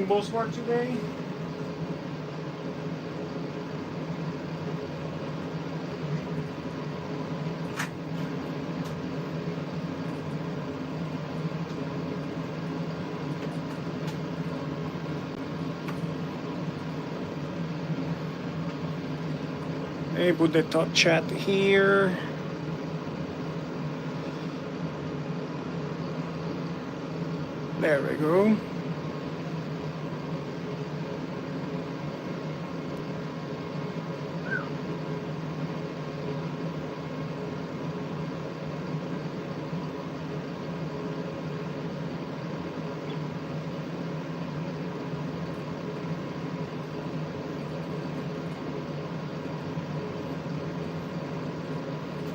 bus bar today. Hey, put the top chat here. There we go.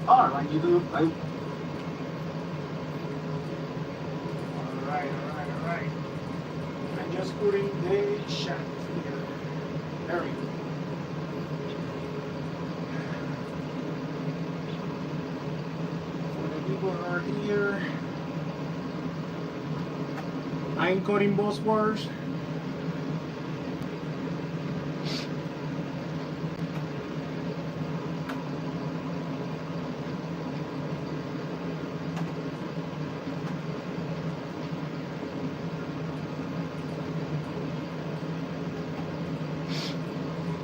Alright, you do. Alright. I'm just putting the shot here. There we go. For the people that are here, I'm cutting bus bars.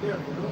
There we go.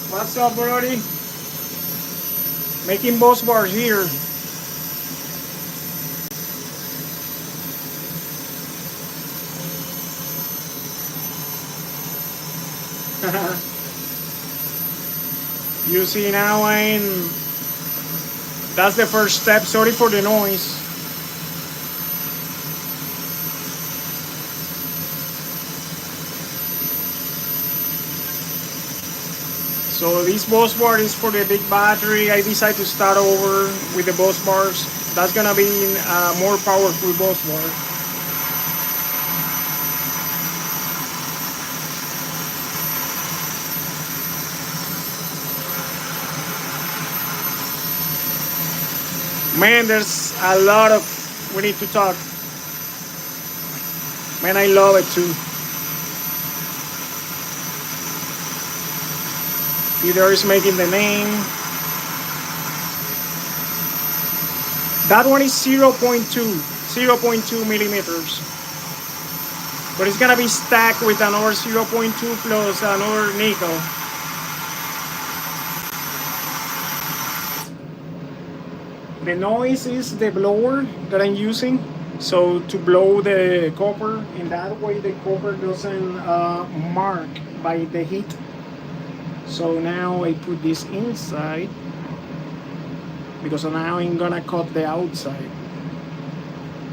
What's up, Brody? Making bus bars here. You see now, that's the first step. Sorry for the noise. So this bus bar is for the big battery. I decided to start over with the bus bars. That's gonna be a more powerful bus bar. Man, there's a lot of, we need to talk. Man, I love it too. Peter is making the name. That one is 0.2 millimeters. But it's gonna be stacked with another 0.2 plus another nickel. The noise is the blower that I'm using. So to blow the copper, and that way the copper doesn't mark by the heat. So now I put this inside because now I'm gonna cut the outside.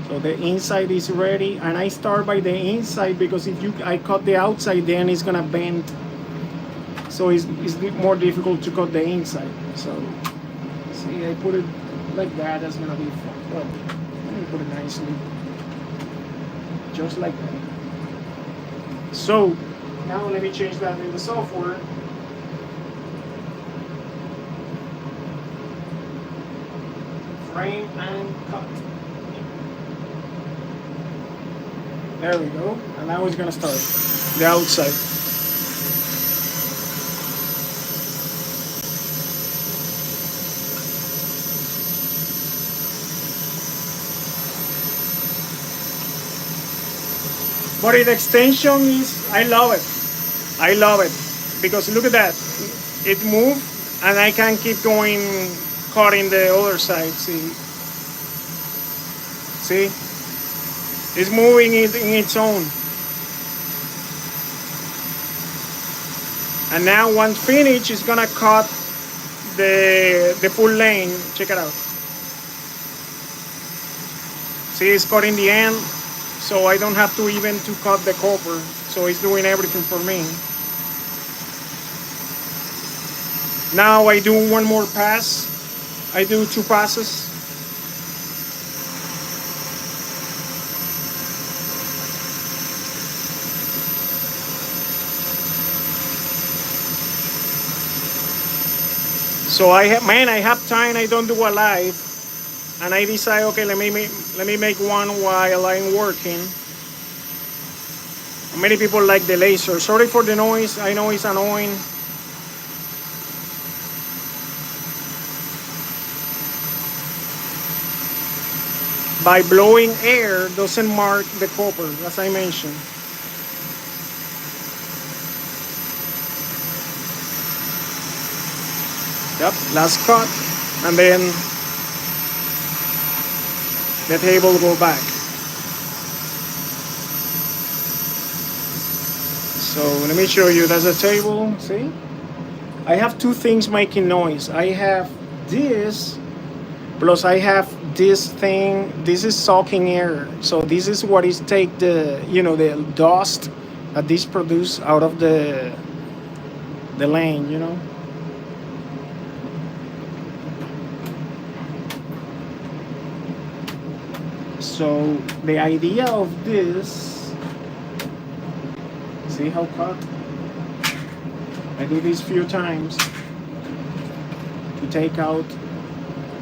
So the inside is ready, and I start by the inside because if I cut the outside, then it's gonna bend. So it's more difficult to cut the inside. So see, I put it like that. That's gonna be fun. Well, let me put it nicely, just like that. So now let me change that in the software. Frame and cut. There we go. And now it's gonna start the outside. But the extension is, I love it. I love it because look at that. It moved and I can keep going cutting the other side. See, it's moving it in its own. And now once finished, it's gonna cut the full lane. Check it out. See, it's cutting the end, so I don't have to even to cut the copper. So it's doing everything for me. Now I do one more pass. I do 2 passes. So I have time. I don't do a live, and I decide, okay, let me make one while I'm working. Many people like the laser. Sorry for the noise. I know it's annoying. By blowing air doesn't mark the copper, as I mentioned. Yep, last cut, and then the table will go back. So let me show you. That's a table. See, I have 2 things making noise. I have this, plus I have this thing. This is sucking air. So this is what is take the the dust that this produce out of the lane. So the idea of this, see how cut? I do this few times to take out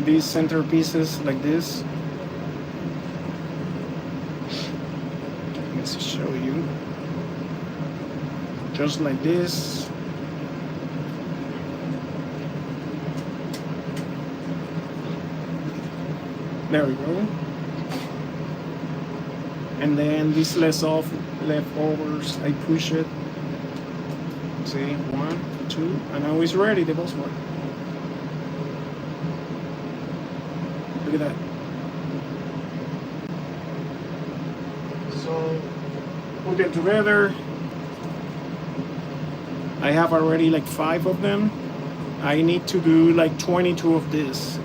these center pieces like this. Let's show you. Just like this. There we go. And then these leftovers, I push it. See, 1, 2, and now it's ready, the boss one. Look at that. So, put them together. I have already like 5 of them. I need to do like 22 of this.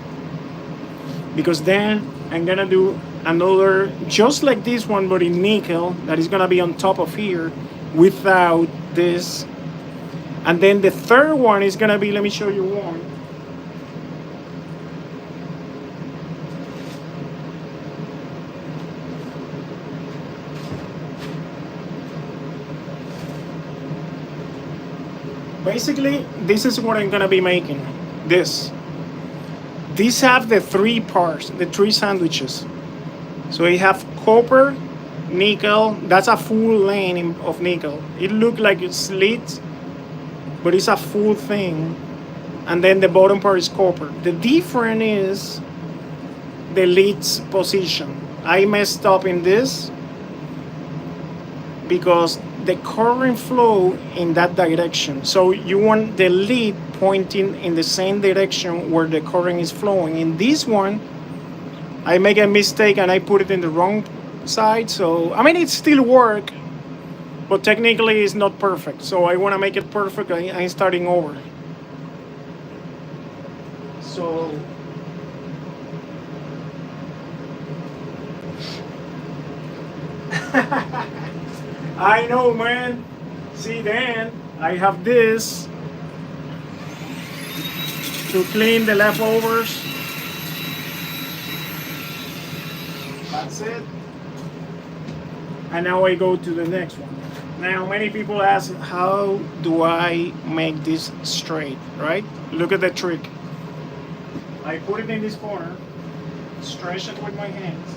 Because then I'm gonna do another just like this one, but in nickel, that is gonna be on top of here without this. And then the third one is gonna be, let me show you one. Basically, this is what I'm gonna be making. These have the 3 parts, the 3 sandwiches. So you have copper, nickel. That's a full lane of nickel. It looks like it's slit, but it's a full thing. And then the bottom part is copper. The difference is the lead's position. I messed up in this because the current flow in that direction. So you want the lead pointing in the same direction where the current is flowing. In this one, I make a mistake and I put it in the wrong side. So, I mean, it still works, but technically it's not perfect. So I want to make it perfect. I'm starting over. So, I know, man. See, then I have this to clean the leftovers. That's it. And now I go to the next one. Now, many people ask, how do I make this straight, right? Look at the trick. I put it in this corner, stretch it with my hands,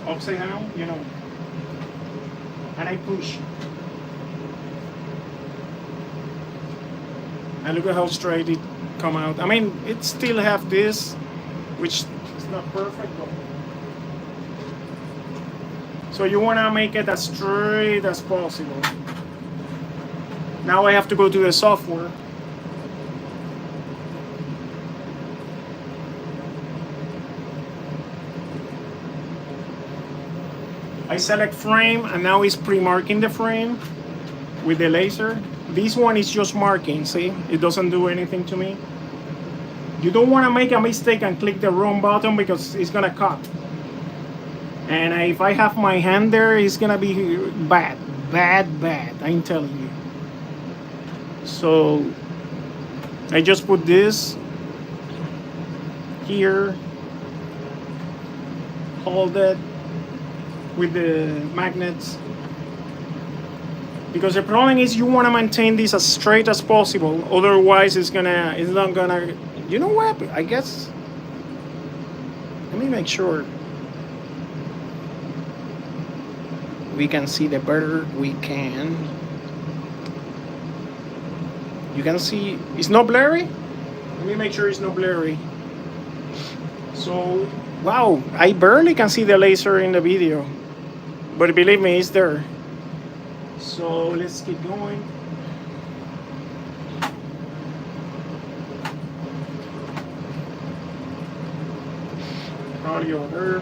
upside down, and I push. And look at how straight it come out. I mean, it still have this, which is not perfect, but so you want to make it as straight as possible. Now I have to go to the software. I select frame, and now it's pre-marking the frame with the laser. This one is just marking, see? It doesn't do anything to me. You don't want to make a mistake and click the wrong button because it's gonna cut. And if I have my hand there, it's gonna be bad, bad, I'm telling you. So I just put this here, hold it with the magnets, because the problem is you want to maintain this as straight as possible, otherwise it's not gonna, you know what, I guess, let me make sure we can see the better we can. You can see it's not blurry. Let me make sure it's not blurry. So wow, I barely can see the laser in the video, but believe me, it's there. So let's keep going. Probably over there.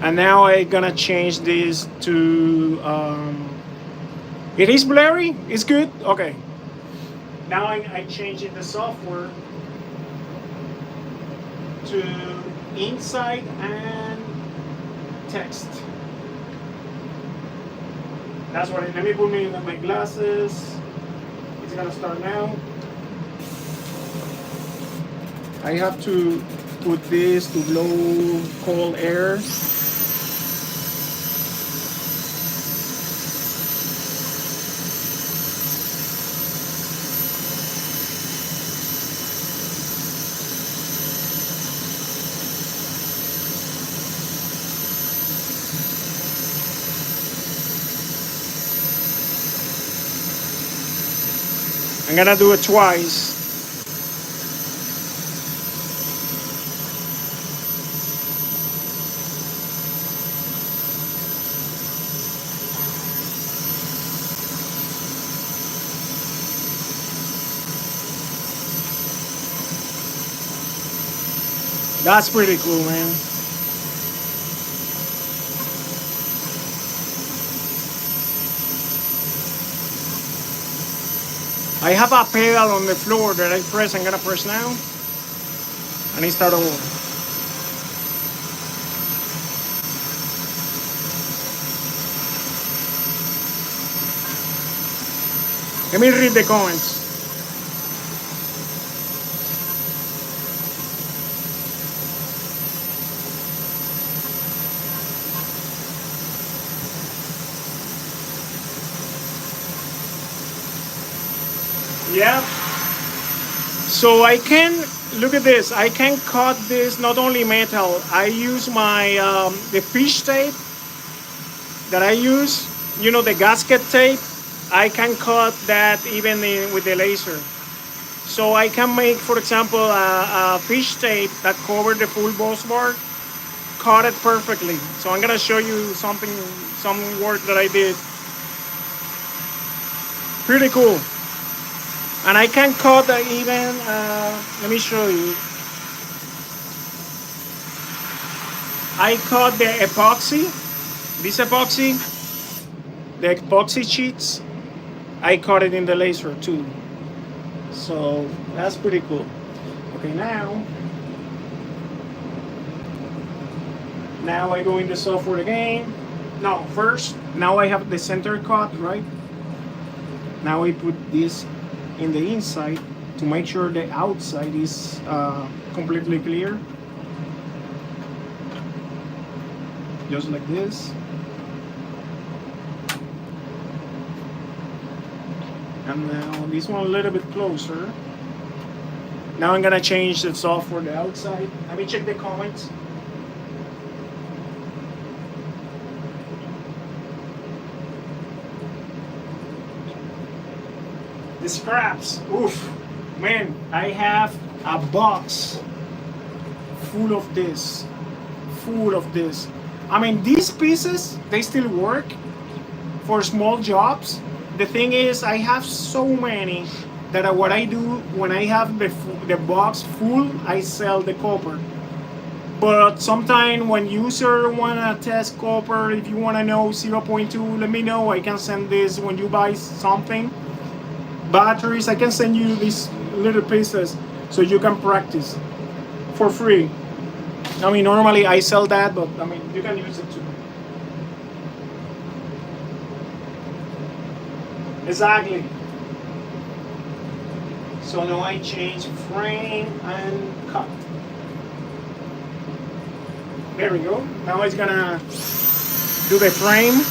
And now I'm gonna change this to it is blurry, it's good, okay. Now I changing the software to inside and text. That's what let me put me in my glasses. It's gonna start now. I have to put this to blow cold air. I'm gonna do it twice. That's pretty cool, man. I have a pedal on the floor that I'm gonna press now, and it start over. Let me read the comments. Yeah. So I can, look at this, I can cut this, not only metal, I use my, the fish tape that I use, you know, the gasket tape, I can cut that even with the laser. So I can make, for example, a fish tape that covers the full bus bar, cut it perfectly. So I'm gonna show you some work that I did. Pretty cool. And I can cut even, let me show you. I cut the epoxy, this epoxy, the epoxy sheets, I cut it in the laser too. So that's pretty cool. Okay, now I go in the software again. No, first, now I have the center cut, right? Now I put this in the inside to make sure the outside is completely clear, just like this. And now this one a little bit closer. Now I'm gonna change the software the outside. Let me check the comments. The scraps, oof, man, I have a box full of this. I mean, these pieces, they still work for small jobs, the thing is, I have so many that what I do when I have the box full, I sell the copper. But sometimes when user wanna test copper, if you wanna know 0.2, let me know. I can send this when you buy something. Batteries, I can send you these little pieces so you can practice for free. I mean, normally I sell that, but I mean, you can use it too. Exactly. So now I change frame and cut. There we go. Now it's gonna do the frame.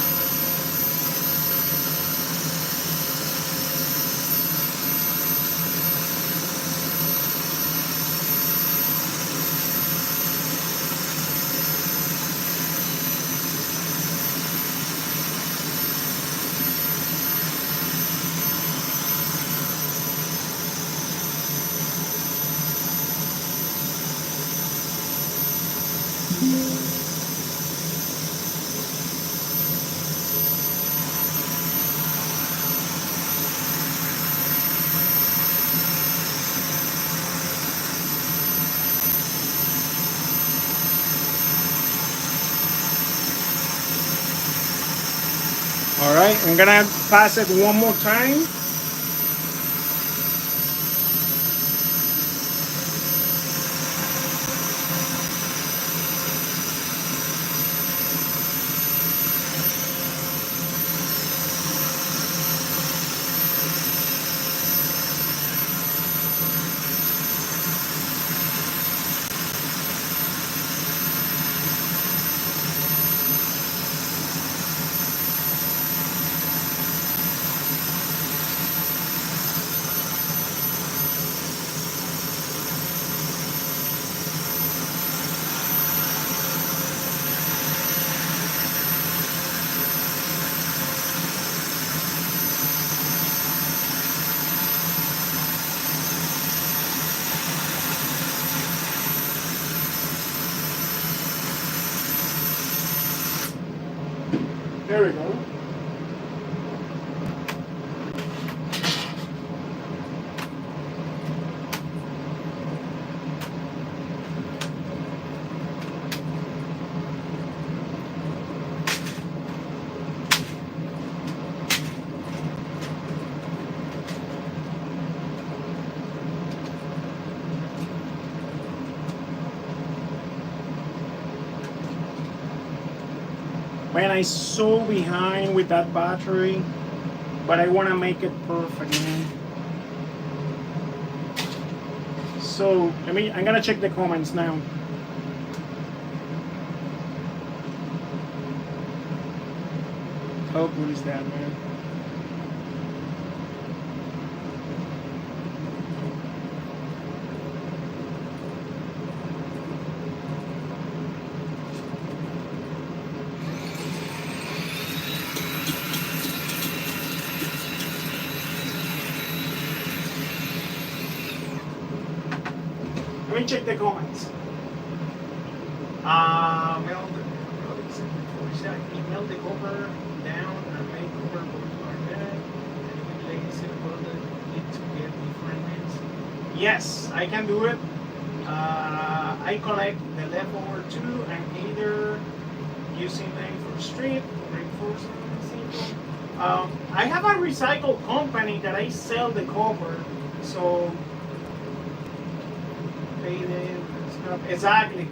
All right, I'm gonna pass it one more time. There we go. Man, I'm so behind with that battery, but I want to make it perfect, man. So, I'm gonna check the comments now. How cool is that, man? Let me check the comments. Melt the copper down and make copper like that, and place it to get different ends. Yes, I can do it. I collect the leftover too, and either using them for strip, reinforcement. I have a recycle company that I sell the copper, so pay them scrap. Exactly.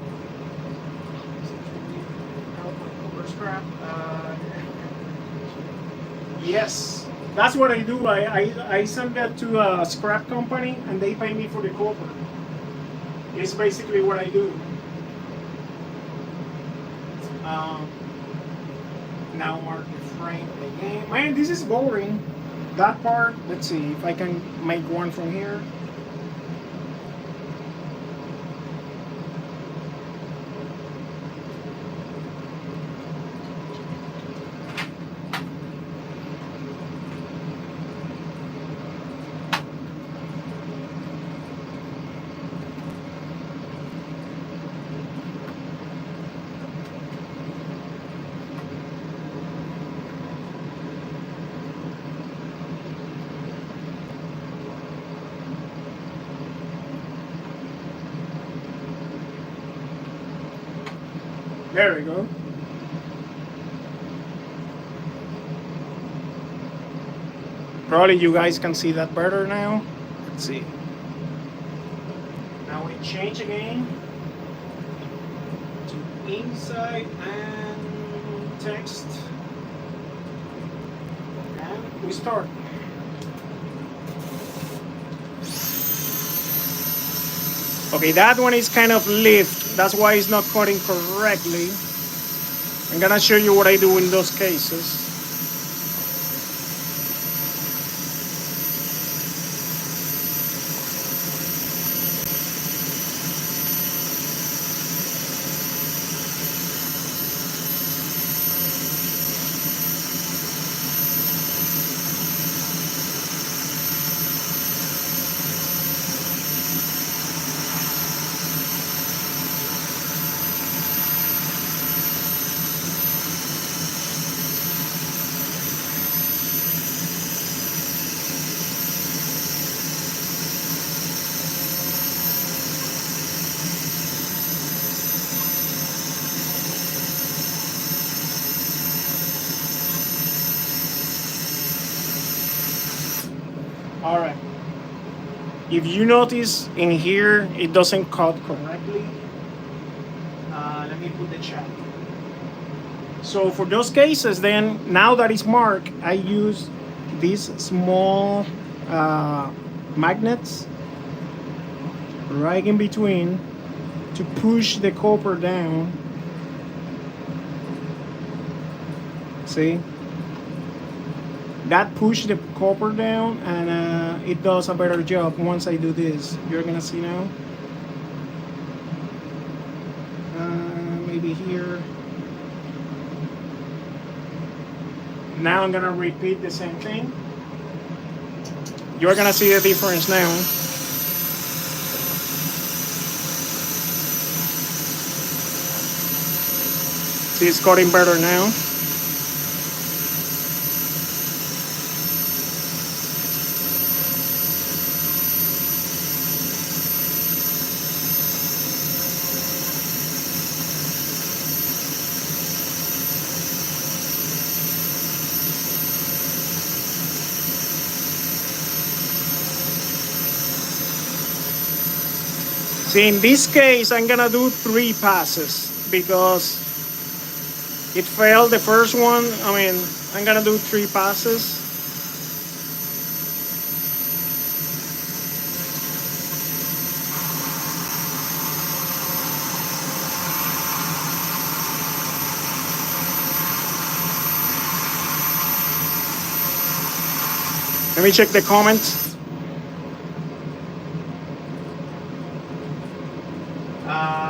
Scrap. Yes, that's what I do. I send that to a scrap company and they pay me for the copper. It's basically what I do. Now mark the frame again. Man, this is boring. That part, let's see if I can make one from here. There we go. Probably you guys can see that better now. Let's see. Now we change again to inside and text. And we start. Okay, that one is kind of lift. That's why it's not cutting correctly. I'm gonna show you what I do in those cases. All right. If you notice in here, it doesn't cut correctly. Let me put the check. So for those cases, then now that it's marked, I use these small magnets right in between to push the copper down. See? That pushes the copper down, and it does a better job once I do this. You're gonna see now. Maybe here. Now I'm gonna repeat the same thing. You're gonna see the difference now. See, it's cutting better now. See, in this case, I'm gonna do 3 passes because it failed the first one. I mean, I'm gonna do 3 passes. Let me check the comments.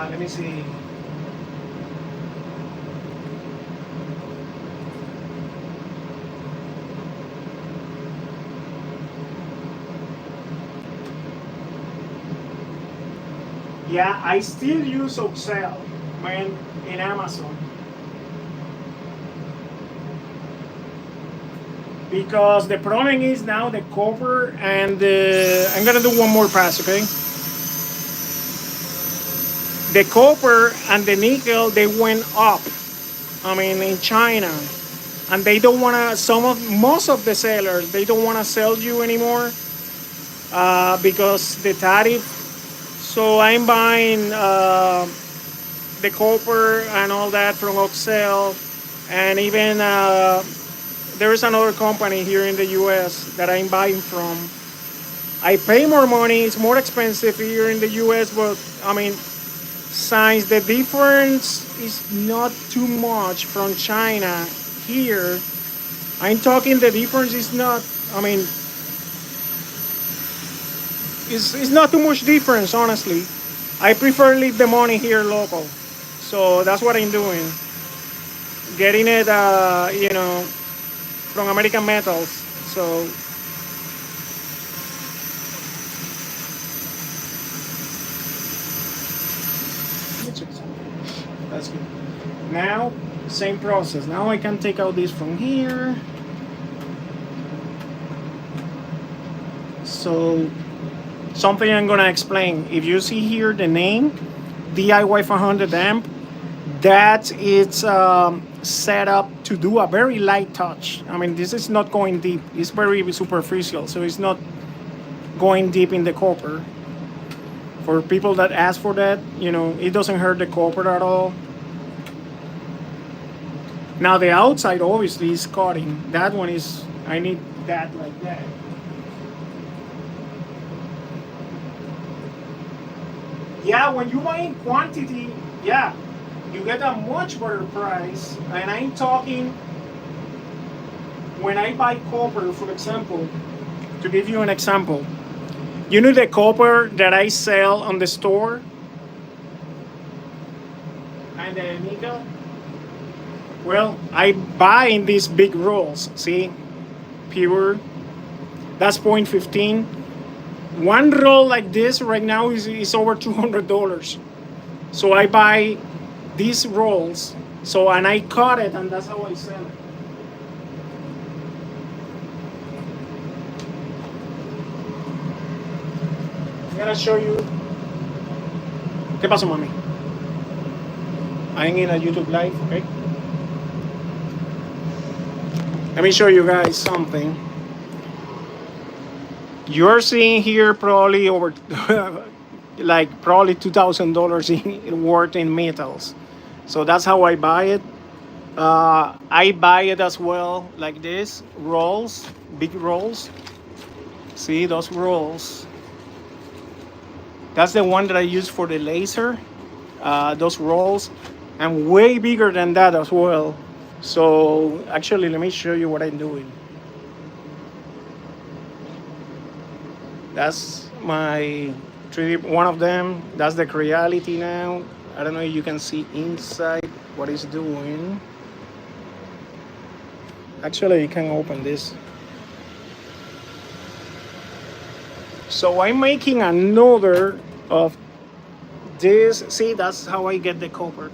Let me see. Yeah, I still use Excel when in Amazon because the problem is now the copper and I'm gonna do one more pass, okay? The copper and the nickel, they went up. I mean, in China, and they don't wanna. Most of the sellers, they don't wanna sell you anymore because the tariff. So I'm buying the copper and all that from Excel, and even there is another company here in the U.S. that I'm buying from. I pay more money. It's more expensive here in the U.S., but I mean, since the difference is not too much from China here, I'm talking the difference is not, I mean, it's not too much difference, honestly. I prefer leave the money here local. So that's what I'm doing. Getting it, you know, from American Metals. So that's good. Now, same process. Now I can take out this from here. So, something I'm gonna explain. If you see here the name, DIY500AMP, that it's set up to do a very light touch. I mean, this is not going deep. It's very superficial, so it's not going deep in the copper. For people that ask for that, it doesn't hurt the copper at all. Now the outside obviously is cutting. That one is, I need that like that. Yeah, when you buy in quantity, yeah, you get a much better price. And I'm talking, when I buy copper, for example, to give you an example, you know the copper that I sell on the store? And the nickel? Well, I buy in these big rolls, see? Pure. That's 0.15. One roll like this right now is over $200. So I buy these rolls, and I cut it, and that's how I sell it. I'm gonna show you. ¿Qué pasó, mami? I'm in a YouTube live, okay? Let me show you guys something. You're seeing here probably over probably $2,000 worth in metals. So that's how I buy it. I buy it as well like this, rolls, big rolls. See those rolls? That's the one that I use for the laser. Those rolls, and way bigger than that as well. So actually, let me show you what I'm doing. That's my 3D, one of them. That's the Creality now. I don't know if you can see inside what it's doing. Actually, you can open this. So I'm making another of this. See, that's how I get the copper,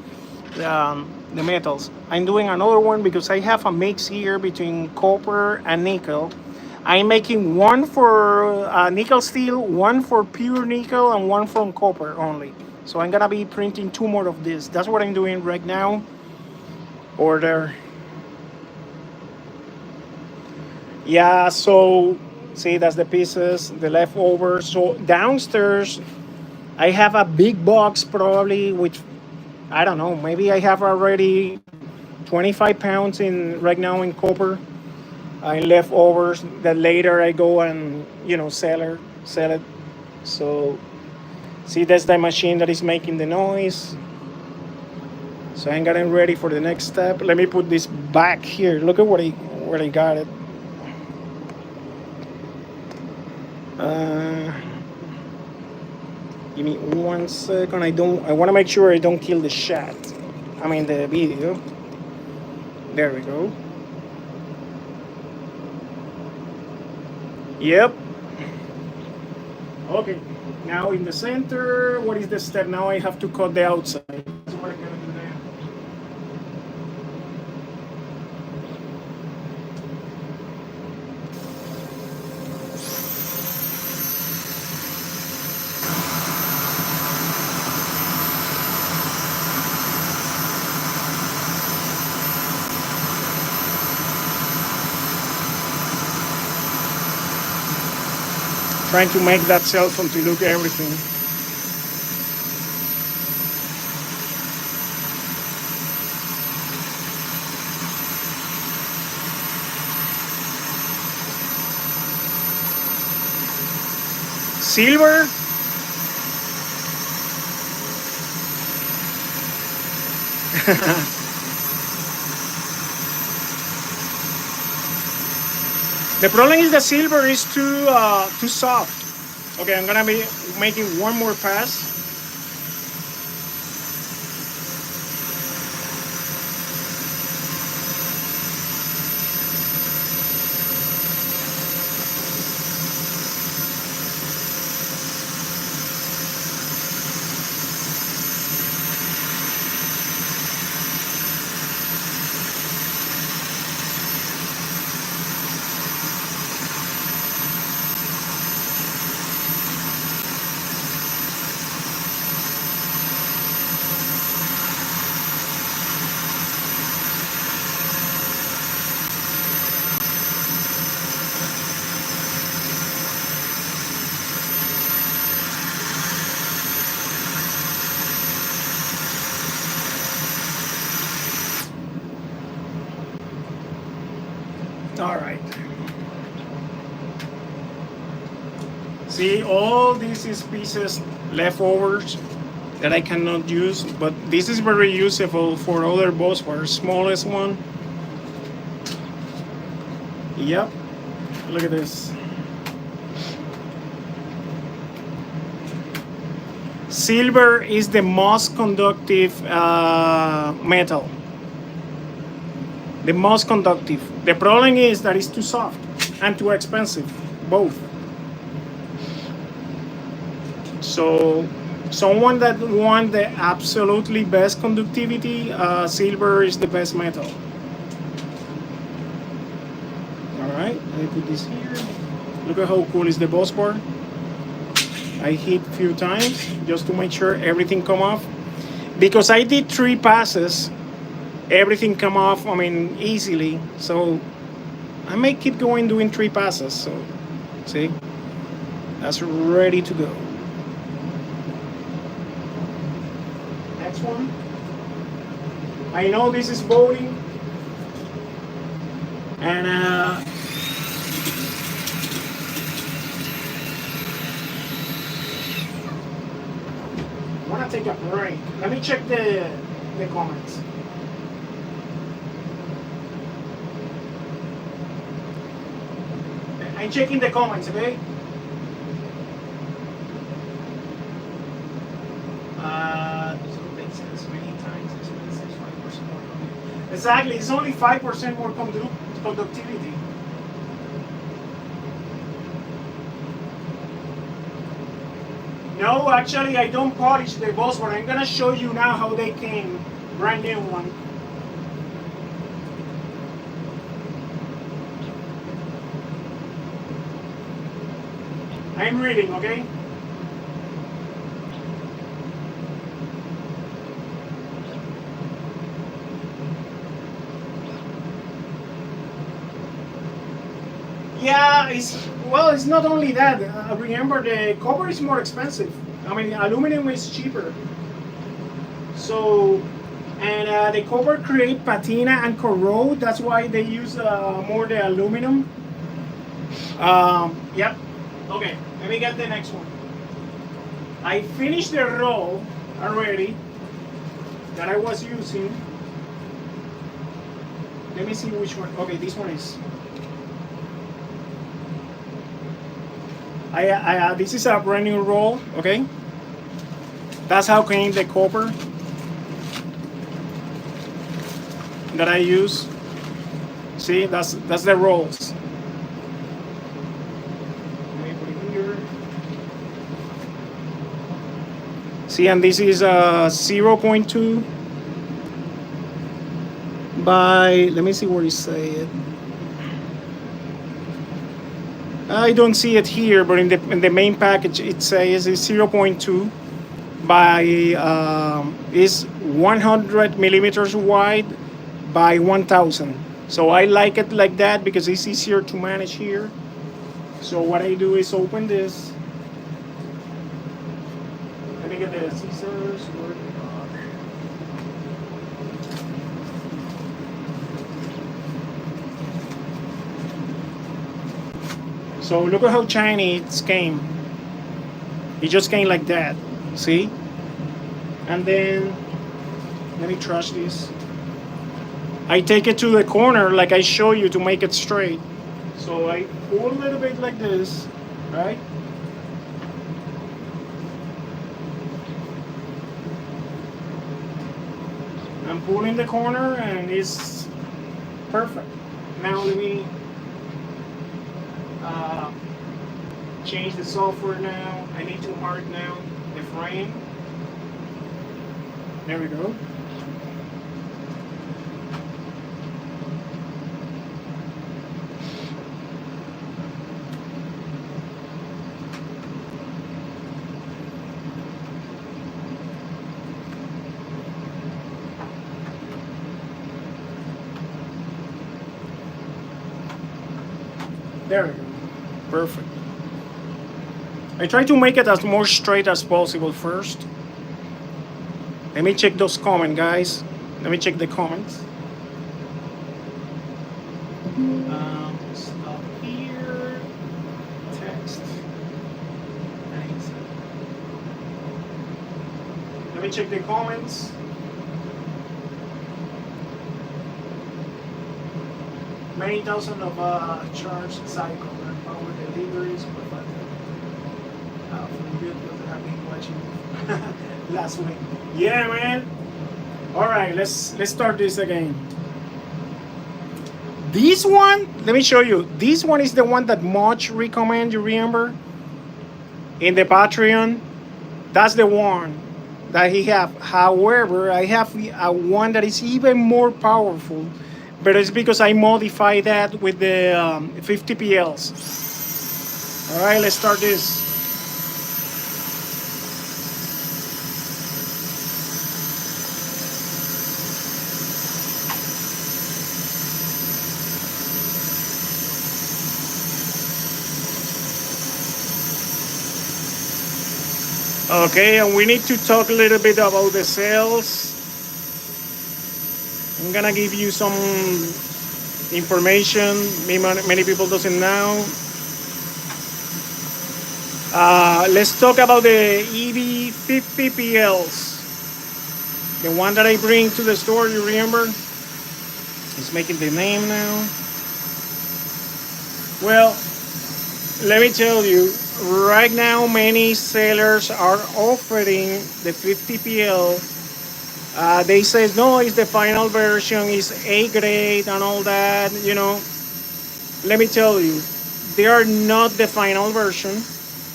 the metals. I'm doing another one because I have a mix here between copper and nickel. I'm making one for nickel steel, one for pure nickel, and one from copper only. So I'm gonna be printing 2 more of this. That's what I'm doing right now. Order. Yeah, so see, that's the pieces, the leftovers. So downstairs, I have a big box probably, which I don't know, maybe I have already 25 pounds in right now in copper. Leftovers that later I go and sell it. So see, that's the machine that is making the noise. So I'm getting ready for the next step. Let me put this back here. Look at where I got it. Give me 1 second. I want to make sure I don't kill the shot. I mean the video. There we go. Yep. Okay. Now in the center, what is the step? Now I have to cut the outside. That's what I'm gonna do now. Trying to make that cell phone to look everything. Silver. The problem is the silver is too soft. Okay, I'm gonna be making one more pass. See, all this is pieces leftovers that I cannot use, but this is very useful for other bus bars. Smallest one. Yep. Look at this. Silver is the most conductive metal. The most conductive. The problem is that it's too soft and too expensive, both. So someone that wants the absolutely best conductivity, silver is the best metal. All right, let me put this here. Look at how cool is the bus bar. I hit a few times just to make sure everything come off. Because I did 3 passes, everything come off, I mean, easily. So I may keep going doing 3 passes. So see, that's ready to go. Next one. I know this is voting, and I want to take a break. Let me check the comments. I'm checking the comments, okay? Exactly, it's only 5% more conductivity. No, actually, I don't polish the bus, but I'm gonna show you now how they came. Brand new one. I'm reading, okay? Yeah, it's not only that. Remember, the copper is more expensive. I mean, aluminum is cheaper. So, and the copper create patina and corrode. That's why they use more the aluminum. Yep. Okay, let me get the next one. I finished the roll already that I was using. Let me see which one. Okay, this one is. This is a brand new roll, okay? That's how came the copper that I use. See, that's the rolls. Let me put it here. See, and this is 0.2 by, let me see where you say it. I don't see it here, but in the main package it says it's 0.2 by is 100 millimeters wide by 1000. So I like it like that because it's easier to manage here. So what I do is open this. Let me get the scissors. So look at how shiny it came. It just came like that, see? And then, let me trash this. I take it to the corner like I show you to make it straight. So I pull a little bit like this, right? I'm pulling the corner and it's perfect. Now let me change the software now. I need to mark now the frame. There we go. There we go. Perfect. I try to make it as more straight as possible first. Let me check those comments, guys. Let me check the comments. Stop here. Text. me check the comments. Many thousands of charge cycle and power deliveries, but from good that have been watching last week. Yeah, man. All right, let's start this again. This one, let me show you. This one is the one that much recommend. You remember in the Patreon? That's the one that he have. However, I have a one that is even more powerful, but it's because I modified that with the 50 PLs. All right, let's start this. Okay, and we need to talk a little bit about the sales. I'm gonna give you some information many people doesn't know. Let's talk about the EV50 PLs. The one that I bring to the store, you remember? It's making the name now. Well, let me tell you, right now many sellers are offering the 50 PL. They say no, it's the final version, it's A grade and all that, you know. Let me tell you, they are not the final version,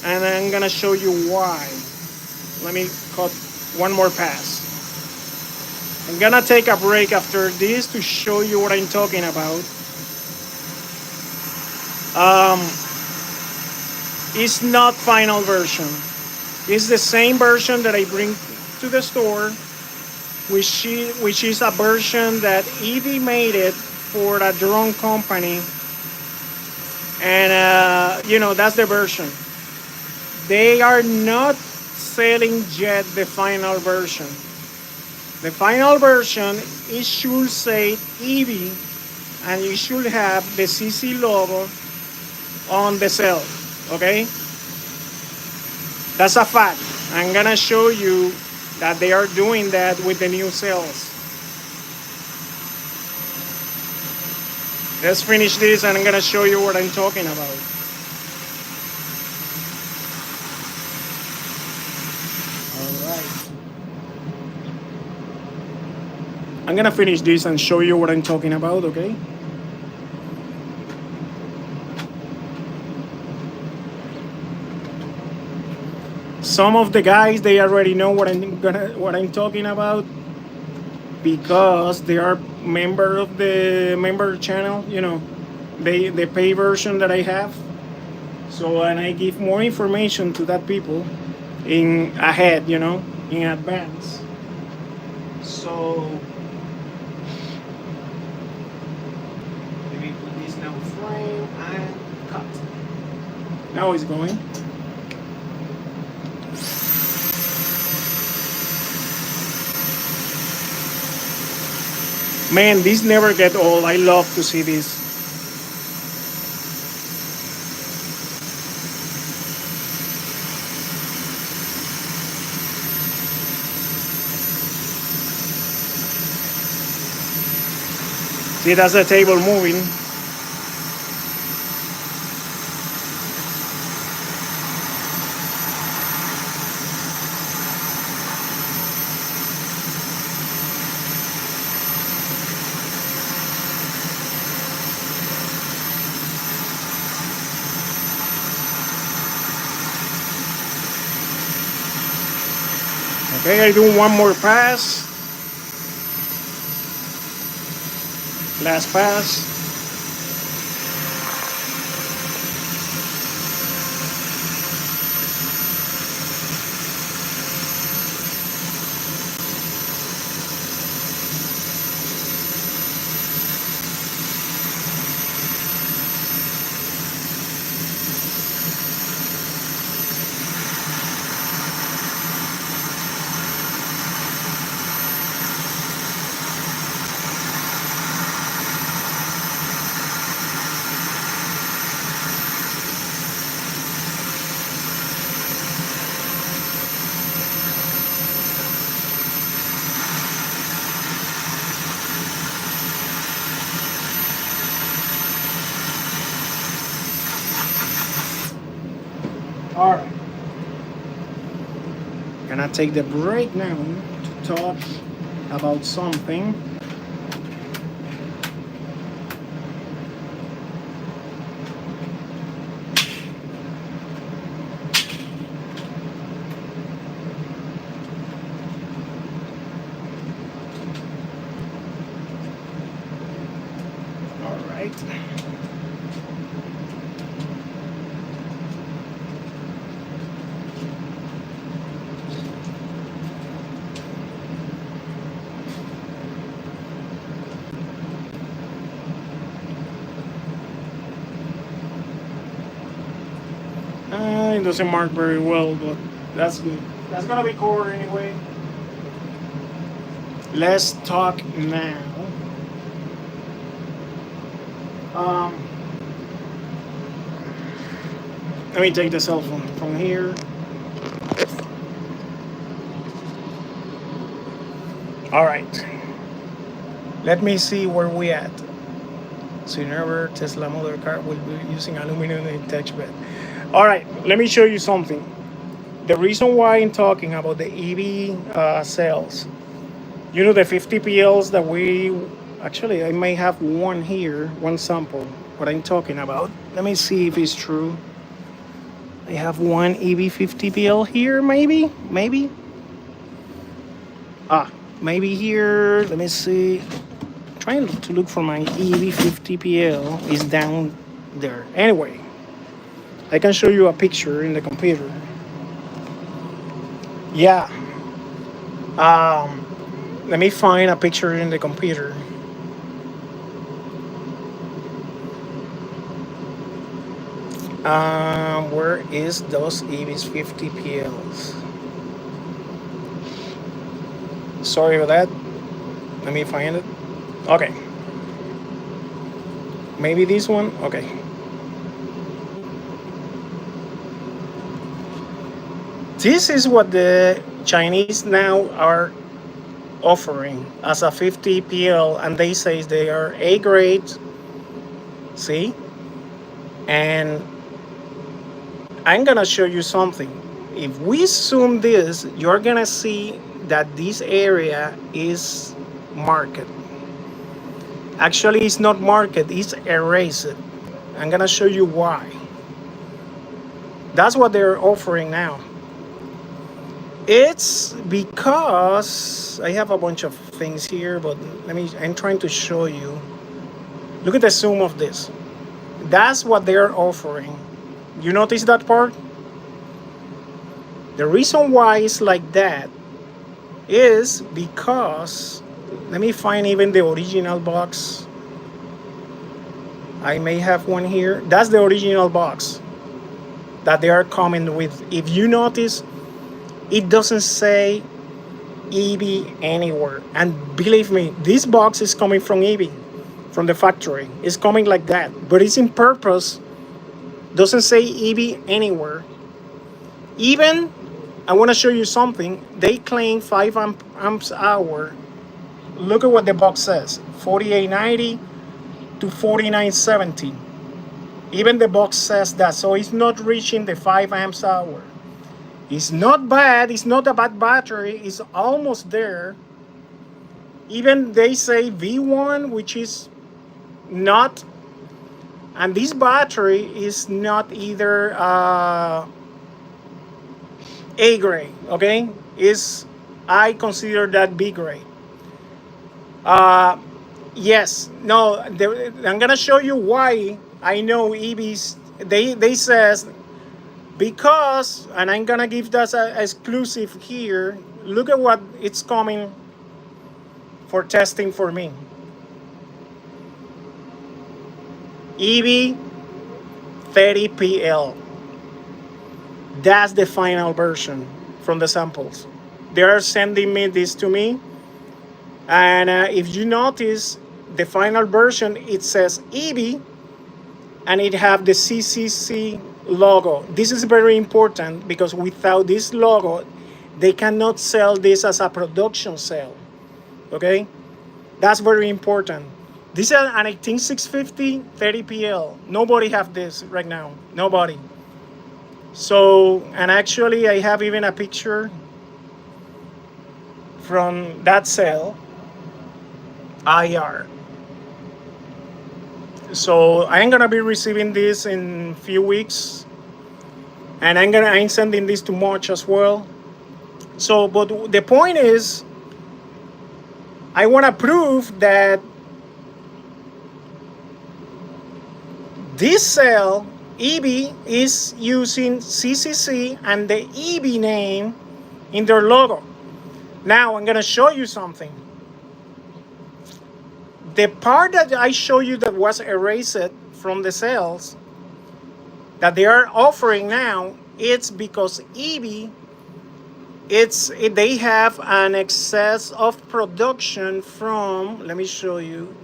and I'm gonna show you why. Let me cut one more pass. I'm gonna take a break after this to show you what I'm talking about. It's not final version. It's the same version that I bring to the store, which is a version that EV made it for a drone company, and you know, that's the version. They are not selling yet the final version. The final version, it should say EV, and it should have the CC logo on the cell. Okay, that's a fact. I'm gonna show you that they are doing that with the new cells. Let's finish this and I'm gonna show you what I'm talking about. All right, I'm gonna finish this and show you what I'm talking about, okay? Some of the guys, they already know what I'm talking about because they are member of the member channel, you know, the pay version that I have. So, and I give more information to that people in ahead, you know, in advance. So let me put this now frame and cut. Now it's going. Man, these never get old. I love to see this. See, that's the table moving. Okay, I do one more pass. Last pass. All right. Gonna take the break now to talk about something. All right. It doesn't mark very well, but that's good. That's gonna be covered anyway. Let's talk now. Um, Let me take the cell phone from here. All right. Let me see where we at. So never Tesla motor car will be using aluminum in touchpad. All right. Let me show you something. The reason why I'm talking about the EV cells, you know, the 50 PLs that we actually, I may have one here, one sample. What I'm talking about. Let me see if it's true. I have one EV50 PL here, maybe. Maybe here. Let me see. I'm trying to look for my EV50 PL. It's down there. Anyway, I can show you a picture in the computer. Yeah. Let me find a picture in the computer. Where is those EVs 50 PLs? Sorry about that. Let me find it. Okay. Maybe this one. Okay. This is what the Chinese now are offering as a 50 PL, and they say they are A grade. See? And I'm gonna show you something. If we zoom this, you're gonna see that this area is marked. Actually, it's not marked, it's erased. I'm gonna show you why. That's what they're offering now. It's because I have a bunch of things here, but I'm trying to show you. Look at the zoom of this. That's what they're offering. You notice that part? The reason why it's like that is because, let me find even the original box. I may have one here. That's the original box that they are coming with. If you notice, it doesn't say EV anywhere. And believe me, this box is coming from EV, from the factory. It's coming like that, but it's in purpose. Doesn't say EV anywhere. Even, I want to show you something. They claim 5 amps hour. Look at what the box says, 4890 to 4970. Even the box says that, so it's not reaching the 5 amps hour. It's not bad, it's not a bad battery, it's almost there. Even they say V1, which is not, and this battery is not either A grade, okay? I consider that B grade. Yes, no, I'm gonna show you why I know EVs, they says, because, and I'm gonna give that a exclusive here. Look at what it's coming for testing for me. EV 30 PL. That's the final version from the samples. They are sending me this to me, and if you notice, the final version, it says EV, and it have the CCC logo. This is very important because without this logo, they cannot sell this as a production cell. Okay, that's very important. This is an 18650 30 PL. Nobody have this right now. Nobody. So, and actually I have even a picture from that cell IR. So I'm gonna be receiving this in few weeks, and I'm sending this to March as well. So, but the point is, I want to prove that this cell EB is using CCC and the EB name in their logo. Now I'm gonna show you something. The part that I show you that was erased from the cells that they are offering now, it's because EB, they have an excess of production from, let me show you.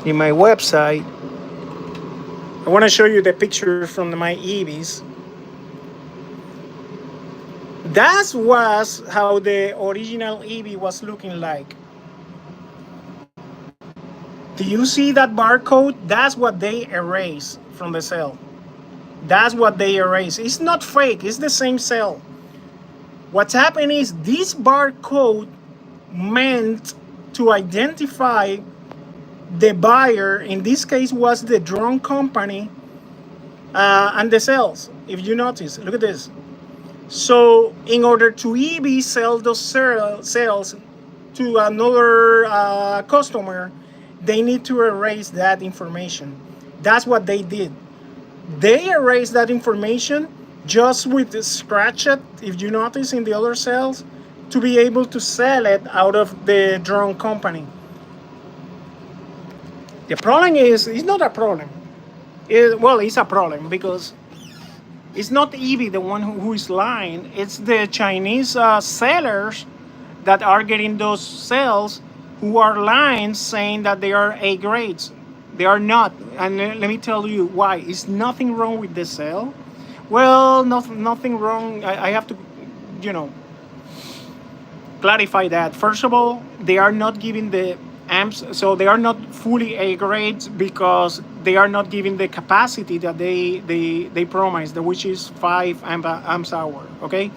In my website, I want to show you the picture from my EBs. That was how the original EB was looking like. Do you see that barcode? That's what they erase from the cell. That's what they erase. It's not fake, it's the same cell. What's happening is this barcode meant to identify the buyer. In this case was the drone company and the cells. If you notice, look at this. So in order to EB sell those cells to another customer, they need to erase that information. That's what they did. They erased that information just with the scratch it, if you notice in the other cells, to be able to sell it out of the drone company. The problem is, it's not a problem. Well, it's a problem because it's not EB the one who is lying. It's the Chinese sellers that are getting those cells who are lying, saying that they are A grades. They are not. And let me tell you why. It's nothing wrong with the cell. Well, nothing wrong. I have to, clarify that. First of all, they are not giving the amps, so they are not fully A grades because they are not giving the capacity that they promised, which is 5 amps hour. Okay,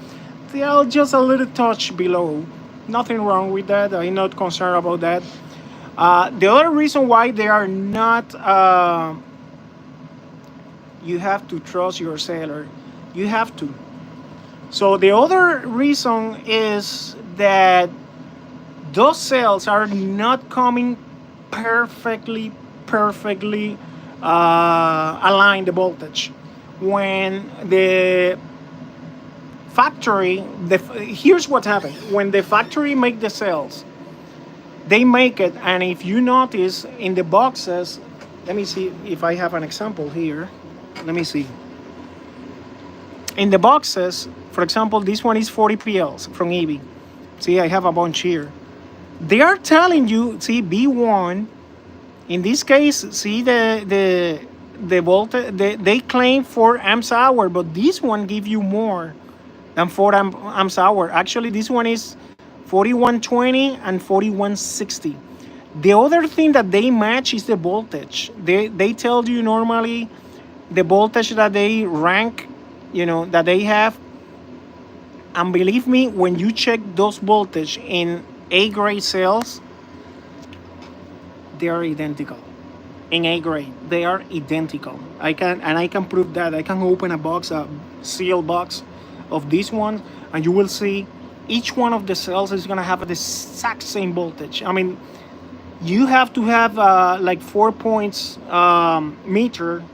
they are just a little touch below. Nothing wrong with that. I'm not concerned about that. The other reason why they are not, you have to trust your seller. You have to. So the other reason is that those cells are not coming perfectly aligned the voltage. When the factory, here's what happened. When the factory make the cells, they make it, and if you notice in the boxes, let me see if I have an example here. Let me see. In the boxes, for example, this one is 40 PLs from EB. See, I have a bunch here. They are telling you, see, B1, in this case, see the voltage, they claim 4 amps hour, but this one give you more than 4 amps hour. Actually, this one is 4120 and 4160. The other thing that they match is the voltage. They tell you normally the voltage that they rank, that they have. And believe me, when you check those voltage in A grade cells, they are identical. In A grade, they are identical. I can prove that. I can open a sealed box of this one, and you will see each one of the cells is gonna have the exact same voltage. I mean, you have to have like 4 points meter,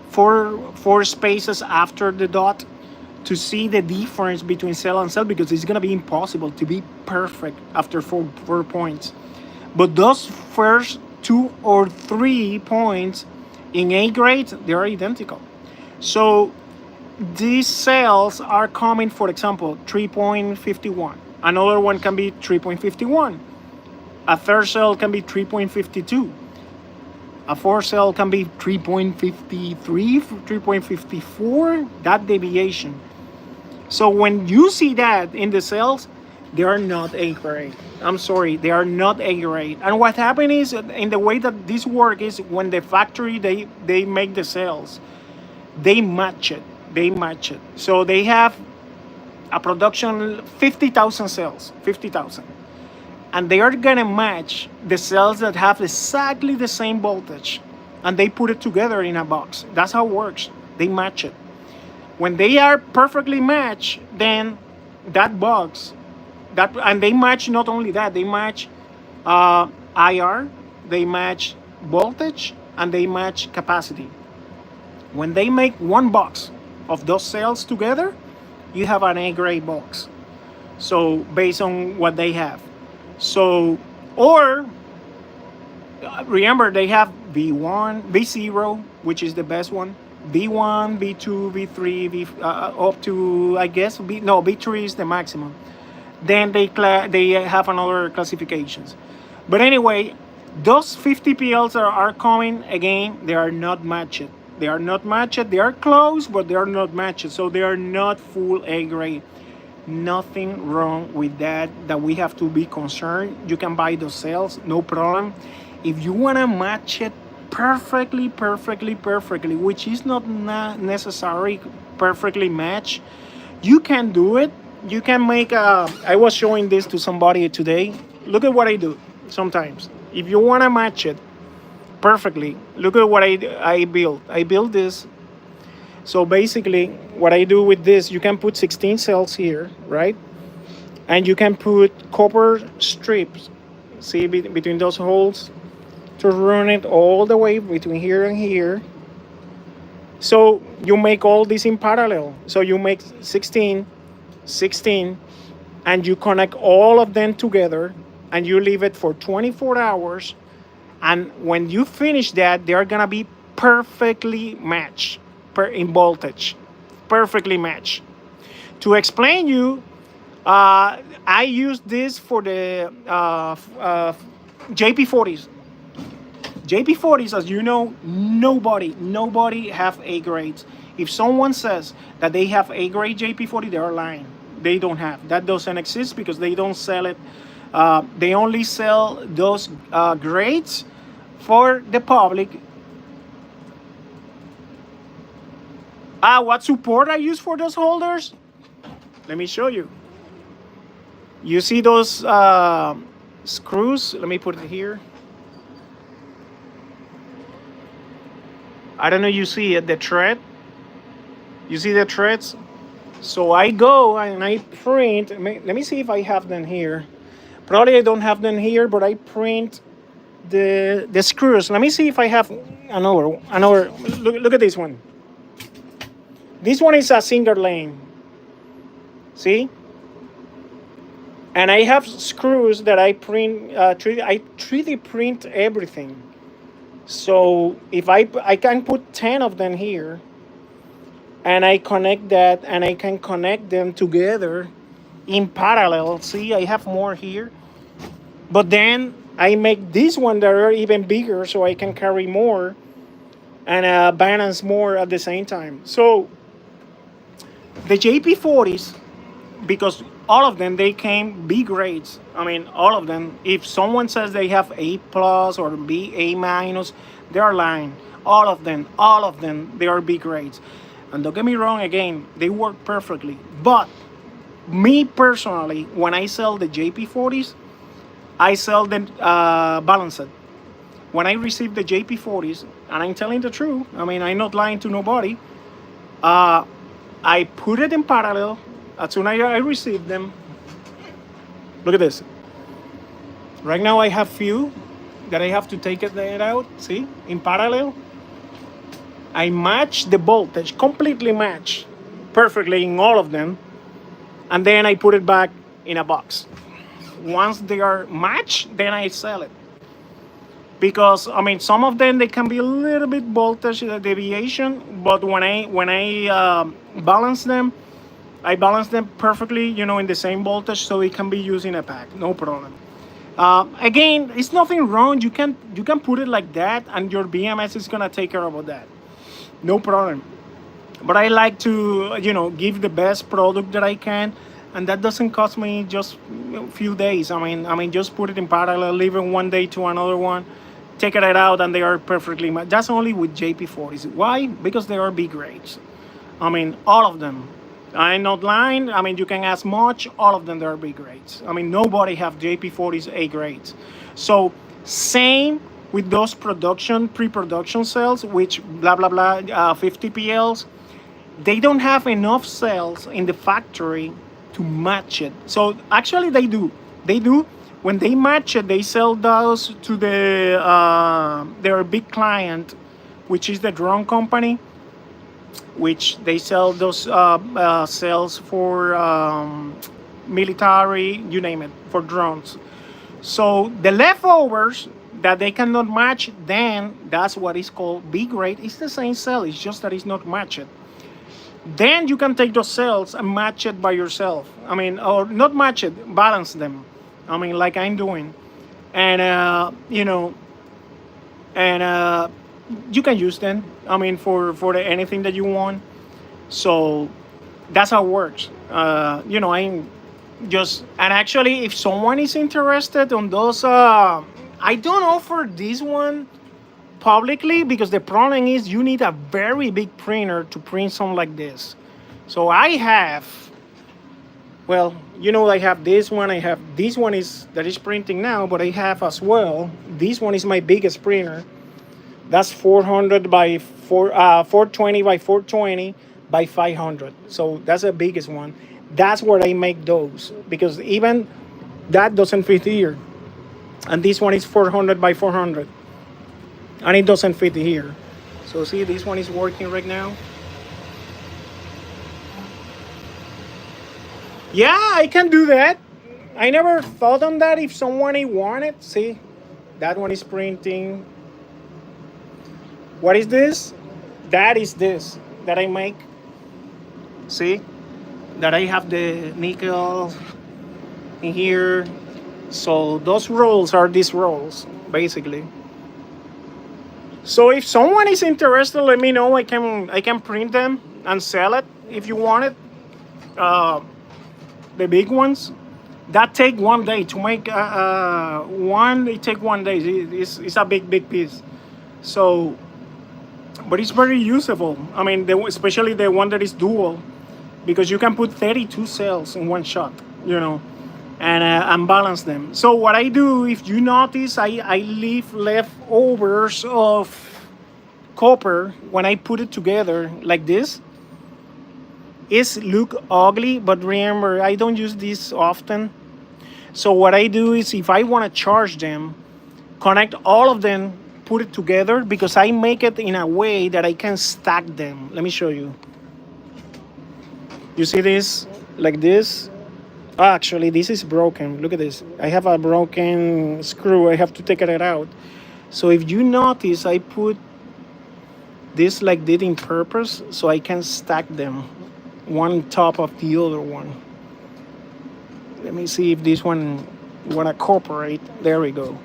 four spaces after the dot to see the difference between cell and cell, because it's gonna be impossible to be perfect after 4 points. But those first 2 or 3 points in A grade, they are identical. So these cells are coming, for example, 3.51. Another one can be 3.51. A third cell can be 3.52. A fourth cell can be 3.53, 3.54, that deviation. So when you see that in the cells, They are not A grade. I'm sorry, they are not A grade. And what happened is, in the way that this work is, when the factory they make the cells, they match it. They match it. So they have a production 50,000 cells, 50,000, and they are gonna match the cells that have exactly the same voltage, and they put it together in a box. That's how it works. They match it. When they are perfectly matched, then that box, that, and they match, not only that, they match IR, they match voltage, and they match capacity. When they make one box of those cells together, you have an A grade box. So based on what they have. So, or remember, they have V1, V0, which is the best one. V1, V2, V3, up to, I guess, V3 is the maximum. Then they have another classifications. But anyway, those 50 PLs that are coming, again, they are not matched. They are not matched. They are close, but they are not matched. So they are not full A grade. Nothing wrong with that we have to be concerned. You can buy those cells, no problem. If you want to match it perfectly, which is not necessary perfectly match, you can do it. You can make I was showing this to somebody today. Look at what I do sometimes. If you want to match it perfectly, look at what I built. I built this. So basically, what I do with this, you can put 16 cells here, right? And you can put copper strips, see, between those holes, to run it all the way between here and here. So you make all this in parallel. So you make 16, and you connect all of them together, and you leave it for 24 hours. And when you finish that, they're gonna be perfectly matched in voltage, perfectly matched. To explain you, I use this for the JP40s. JP40s, as you know, nobody have A grades. If someone says that they have A grade JP40, they are lying. They don't have. That doesn't exist because they don't sell it. They only sell those grades for the public. What support I use for those holders? Let me show you. You see those screws? Let me put it here. I don't know, you see it, the thread? You see the threads? So I go and I print. Let me see if I have them here. Probably I don't have them here, but I print the screws. Let me see if I have another. Look at this one. This one is a single lane. See? And I have screws that I print. I 3D print everything. So if I can put 10 of them here, and I connect that, and I can connect them together in parallel. See, I have more here. But then I make this one that are even bigger, so I can carry more and balance more at the same time. So the JP40s, because all of them, they came B grades. I mean, all of them. If someone says they have A plus or B, A minus, they are lying. All of them, they are B grades. And don't get me wrong, again, they work perfectly. But me personally, when I sell the JP40s, I sell them balanced. When I receive the JP40s, and I'm telling the truth, I mean, I'm not lying to nobody, I put it in parallel. As soon as I receive them, look at this. Right now I have few that I have to take it out, see, in parallel. I match the voltage, completely match perfectly in all of them, and then I put it back in a box. Once they are matched, then I sell it. Because I mean, some of them, they can be a little bit voltage deviation, but when I balance them, I balance them perfectly, you know, in the same voltage, so it can be used in a pack, no problem. Again, it's nothing wrong. You can put it like that, and your BMS is gonna take care of that, no problem. But I like to, you know, give the best product that I can, and that doesn't cost me just a few days. I mean, just put it in parallel, leave it one day to another one, take it out, and they are perfectly. That's only with JP40s. Why? Because they are B grades. I mean, all of them. I'm not lying. I mean, you can ask much. All of them, they are B grades. I mean, nobody have JP40s A grades. So same with those pre-production cells, which blah blah blah, 50 PLs. They don't have enough cells in the factory to match it. So actually, they do. They do. When they match it, they sell those to their big client, which is the drone company, which they sell those cells for military, you name it, for drones. So the leftovers that they cannot match, then that's what is called B grade. It's the same cell, it's just that it's not matched. Then you can take those cells and match it by yourself. I mean, or not match it, balance them. I mean, like I'm doing. And, and you can use them. I mean, for anything that you want. So that's how it works. I'm just, and actually, if someone is interested on those, I don't offer this one publicly because the problem is you need a very big printer to print something like this. So I have, well, I have this one. I have this one that is printing now, but I have as well. This one is my biggest printer. That's 400 by 420 by 420 by 500. So that's the biggest one. That's where I make those because even that doesn't fit here. And this one is 400 by 400. And it doesn't fit here. So see, this one is working right now. Yeah, I can do that. I never thought on that if someone wanted. See, that one is printing. What is this? That is this that I make. See, that I have the nickel in here. So those rolls are these rolls, basically. So if someone is interested, let me know. I can print them and sell it if you want it. The big ones that take 1 day to make. One it take 1 day. It's a big piece. So, but it's very usable. I mean, especially the one that is dual, because you can put 32 cells in one shot. And balance them. So what I do, if you notice, I leave leftovers of copper when I put it together like this. It look ugly, but remember, I don't use this often. So what I do is, if I want to charge them, connect all of them, put it together, because I make it in a way that I can stack them. Let me show you. You see this? Like this? Actually, this is broken. Look at this. I have a broken screw. I have to take it out. So if you notice, I put this like this in purpose so I can stack them one top of the other one. Let me see if this one want to cooperate. There we go.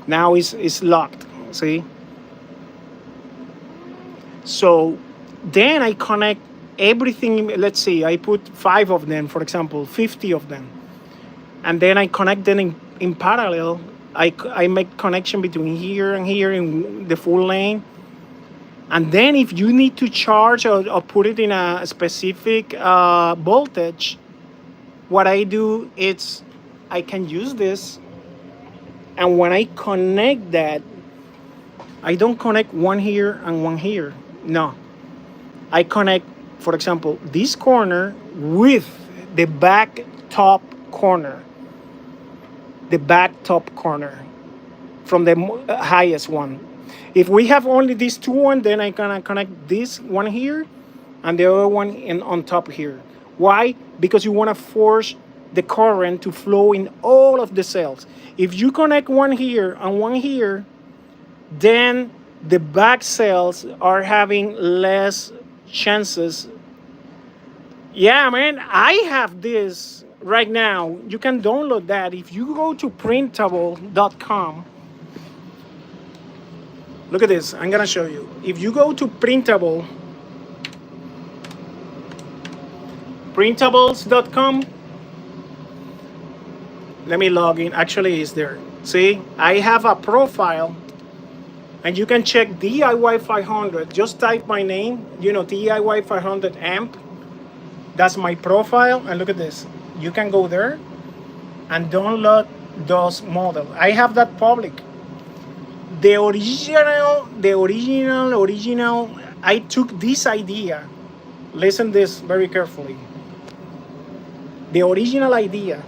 Now it's locked. See? So then I connect everything. Let's see, I put 5 of them, for example, 50 of them, and then I connect them in parallel. I make connection between here and here in the full lane. And then if you need to charge or put it in a specific voltage, what I do is I can use this, and when I connect that, I don't connect one here and one here. No, I connect, for example, this corner with the back top corner. The back top corner from the highest one. If we have only these two one, then I gonna connect this one here and the other one on top here. Why? Because you want to force the current to flow in all of the cells. If you connect one here and one here, then the back cells are having less chances. Yeah, man, I have this right now. You can download that. If you go to printable.com, look at this. I'm gonna show you. If you go to printables.com, Let me log in. Actually, it's there. See, I have a profile, and you can check DIY500. Just type my name, DIY500AMP. That's my profile, and look at this. You can go there and download those models. I have that public. The original. I took this idea. Listen this very carefully. The original idea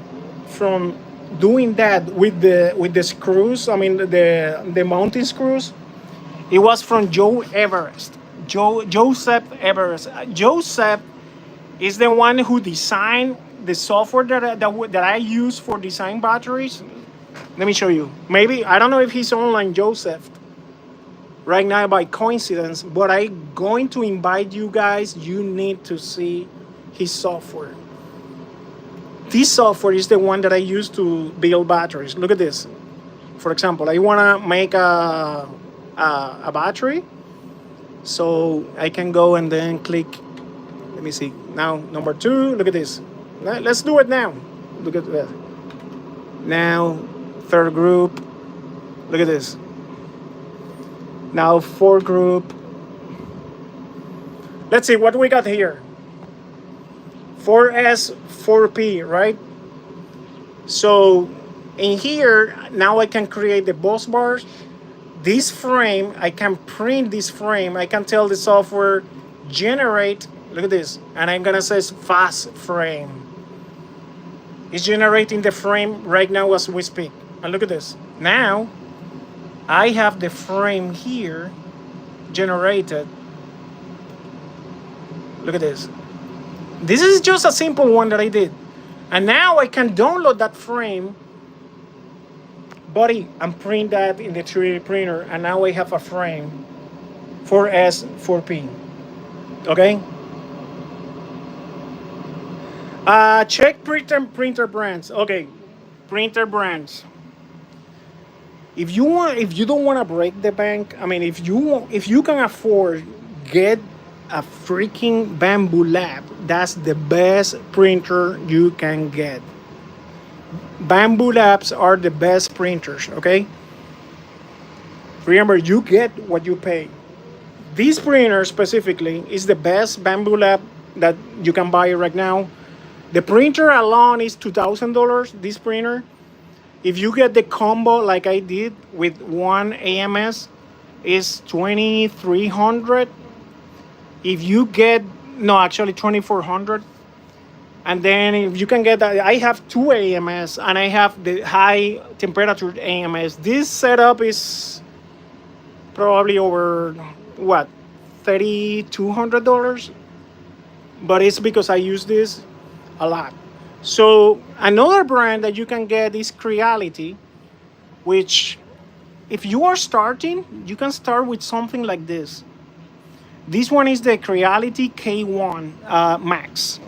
from doing that with the screws. I mean the mounting screws. It was from Joseph Everest. Joseph is the one who designed the software that I use for design batteries. Let me show you. Maybe, I don't know if he's online, Joseph, right now by coincidence, but I'm going to invite you guys. You need to see his software. This software is the one that I use to build batteries. Look at this. For example, I want to make a battery. So I can go and then click. Let me see. Now, number 2, look at this. Let's do it now. Look at that. Now, 3rd group. Look at this. Now, 4th group. Let's see what we got here. 4S, 4P, right? So, in here, now I can create the bus bars. This frame, I can print this frame. I can tell the software, generate. Look at this. And I'm going to say fast frame. It's generating the frame right now as we speak. And look at this. Now, I have the frame here generated. Look at this. This is just a simple one that I did. And now I can download that frame body and print that in the 3D printer. And now I have a frame 4S, 4P. Okay? Check printer brands. Okay, printer brands. If you don't want to break the bank, I mean, if you can afford, get a freaking Bamboo Lab. That's the best printer you can get. Bamboo Labs are the best printers. Okay. Remember, you get what you pay. This printer specifically is the best Bamboo Lab that you can buy right now. The printer alone is $2,000, this printer. If you get the combo like I did with one AMS, is $2,300. If you get, no, actually $2,400. And then if you can get that, I have 2 AMS and I have the high temperature AMS. This setup is probably over, what, $3,200? But it's because I use this a lot. So another brand that you can get is Creality, which if you are starting, you can start with something like this. This one is the Creality K1 Max.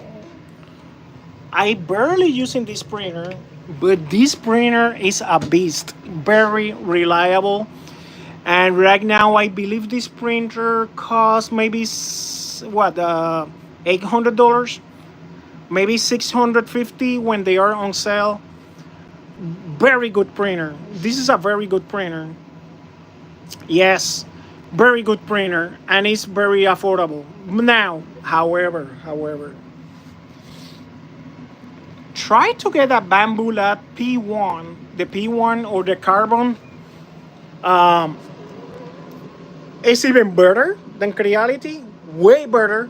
I barely using this printer, but this printer is a beast, very reliable. And right now I believe this printer costs maybe $800, maybe $650 when they are on sale. Very good printer. This is a very good printer. Yes, very good printer, and it's very affordable. Now, however, try to get a Bamboo Lab P1, the P1 or the Carbon. It's even better than Creality, way better.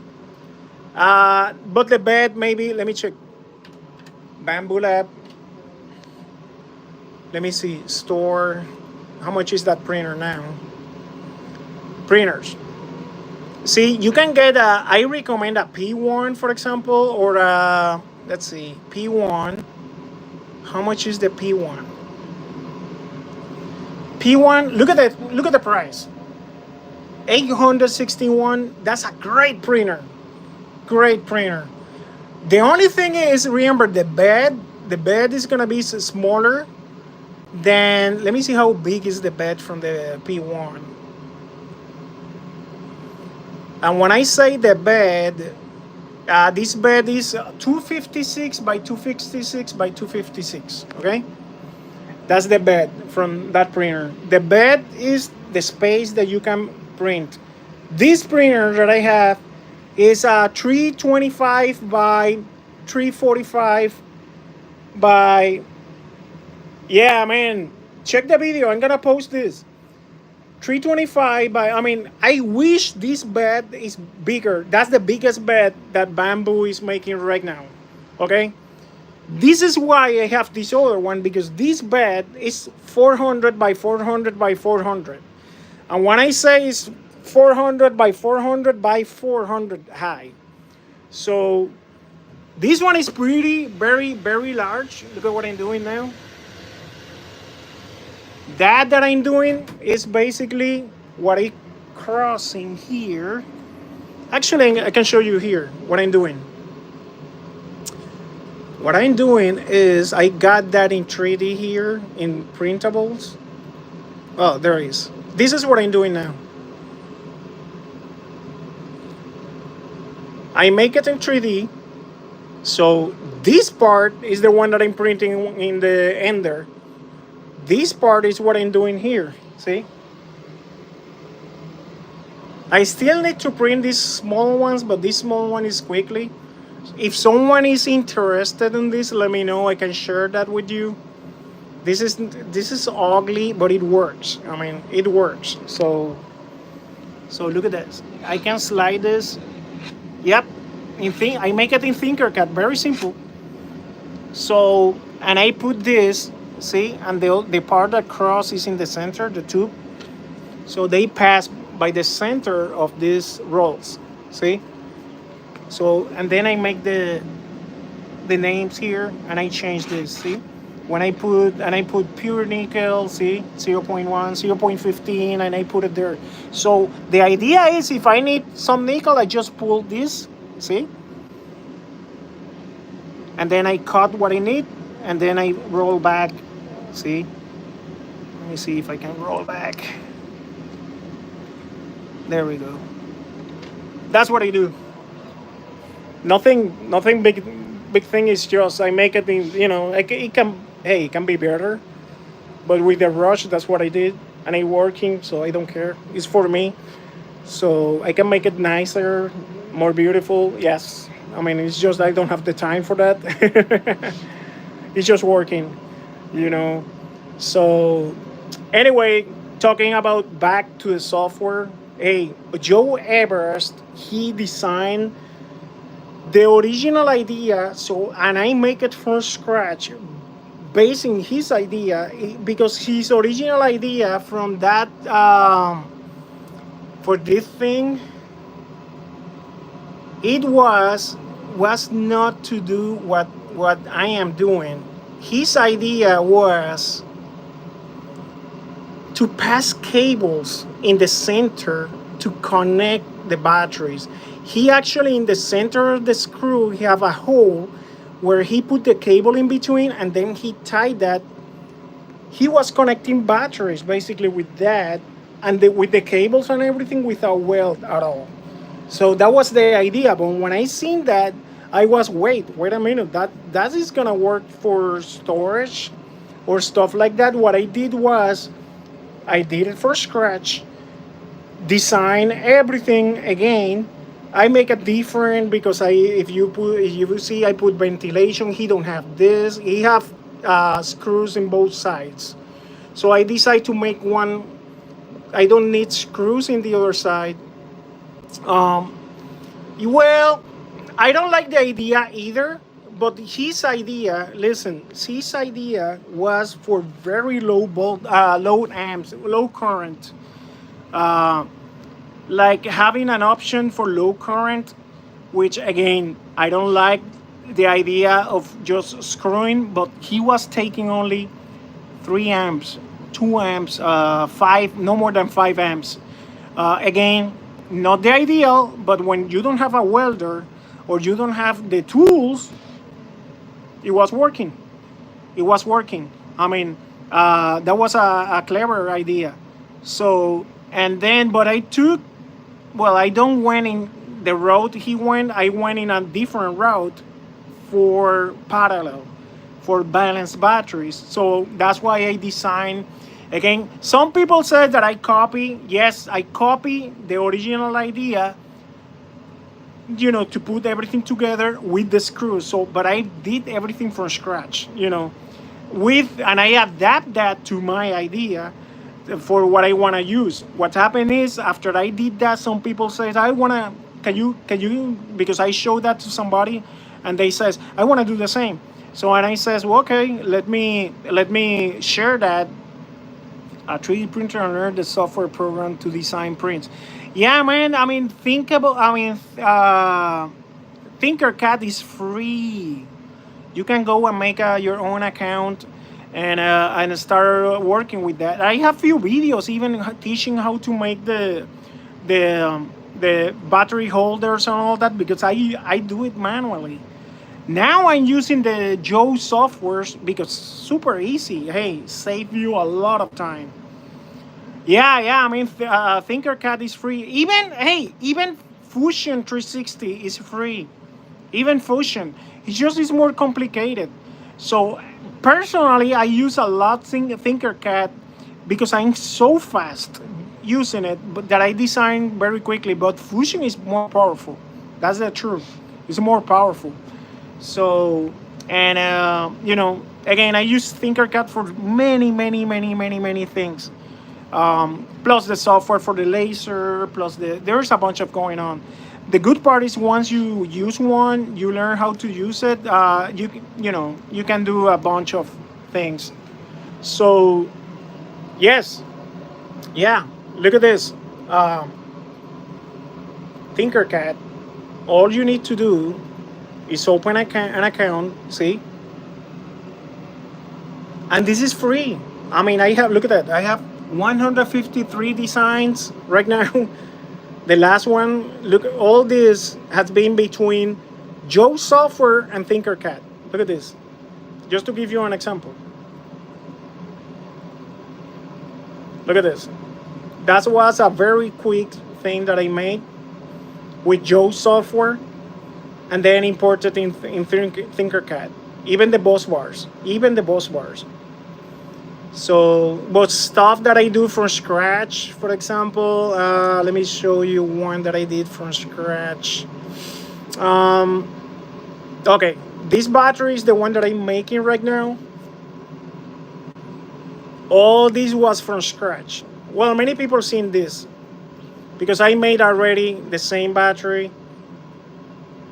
But the bed, maybe, let me check. Bamboo Lab. Let me see, store. How much is that printer now? Printers. See, you can get I recommend a P1, for example, or let's see, P1. How much is the P1? P1, look at the price. $861. That's a great printer. Great printer. The only thing is, remember, the bed is gonna be smaller than, let me see how big is the bed from the P1. And when I say the bed, This bed is 256 by 256 by 256. Okay, that's the bed from that printer. The bed is the space that you can print. This printer that I have is a 325 by 345 by, yeah, man, check the video. I'm gonna post this. 325 by, I mean, I wish this bed is bigger. That's the biggest bed that Bamboo is making right now. Okay, this is why I have this other one, because this bed is 400 by 400 by 400, and when I say it's 400 by 400 by 400 high. So this one is pretty, very, very large. Look at what I'm doing now. That I'm doing is basically what I crossing here. Actually, I can show you here what I'm doing. What I'm doing is I got that in 3D here in printables. Oh, there it is. This is what I'm doing now. I make it in 3D. So this part is the one that I'm printing in the ender. This part is what I'm doing here. See? I still need to print these small ones, but this small one is quickly. If someone is interested in this, let me know. I can share that with you. This is ugly, but it works. I mean, it works. So look at this. I can slide this. Yep. I make it in Tinkercad. Very simple. So, and I put this, see, and the part that cross is in the center, the tube. So they pass by the center of these rolls. See? So, and then I make the names here, and I change this. See, when I put pure nickel, see, 0.1, 0.15, and I put it there. So the idea is, if I need some nickel, I just pull this. See, and then I cut what I need, and then I roll back. See, let me see if I can roll back. There we go. That's what I do. Nothing big thing. Is just I make it in, it can be better, but with the rush, that's what I did, and it working, so I don't care. It's for me, so I can make it nicer, more beautiful. Yes, I mean, it's just I don't have the time for that. It's just working, So anyway, talking about back to the software. Hey, Joe Everest, he designed the original idea, and I make it from scratch, basing his idea, because his original idea from that for this thing, it was not to do what I am doing. His idea was to pass cables in the center to connect the batteries. He actually, in the center of the screw, he have a hole where he put the cable in between, and then he tied that. He was connecting batteries basically with that, and with the cables and everything, without weld at all. So that was the idea. But when I seen that, I was, wait a minute, that is gonna work for storage or stuff like that. What I did was, I did it from scratch, design everything again. I make it different because if you see, I put ventilation. He don't have this. He have screws in both sides. So I decide to make one. I don't need screws in the other side. Well, I don't like the idea either. But his idea, listen, his idea was for very low amps, low current. Like having an option for low current, which again, I don't like the idea of just screwing, but he was taking only 3 amps, 2 amps, 5, no more than 5 amps. Again, not the ideal, but when you don't have a welder or you don't have the tools, it was working. I mean, that was a clever idea. So, and then, but I don't went in the road he went, I went in a different route for parallel, for balanced batteries. So that's why I designed. Again, some people say that I copy. Yes, I copy the original idea, to put everything together with the screws. So, but I did everything from scratch, and I adapt that to my idea for what I want to use. What happened is after I did that, some people said, I want to, can you, because I showed that to somebody and they says, I want to do the same. So, and I says, well, okay, let me share that, a 3D printer and learn the software program to design prints. Yeah, man. I mean, Tinkercad is free. You can go and make your own account and start working with that. I have few videos even teaching how to make the battery holders and all that, because I do it manually. Now I'm using the Joe softwares because super easy. Hey, save you a lot of time. Yeah. I mean, Tinkercad is free. Even Fusion 360 is free. Even Fusion. It's just it's more complicated. So personally, I use a lot Tinkercad because I'm so fast using it, but that I design very quickly. But Fusion is more powerful. That's the truth. It's more powerful. So, and again, I use Tinkercad for many things. Plus the software for the laser, plus there's a bunch of going on. The good part is once you use one, you learn how to use it. You can do a bunch of things. So yes, yeah. Look at this, Tinkercad. All you need to do is open an account. See, and this is free. I mean, I have, look at that. I have 153 designs right now. The last one, look, all this has been between Joe software and Tinkercad. Look at this. Just to give you an example. Look at this. That was a very quick thing that I made with Joe software and then imported in Tinkercad. Even the boss bars. So, but stuff that I do from scratch, for example, let me show you one that I did from scratch. Okay, this battery is the one that I'm making right now. All this was from scratch. Well, many people have seen this because I made already the same battery.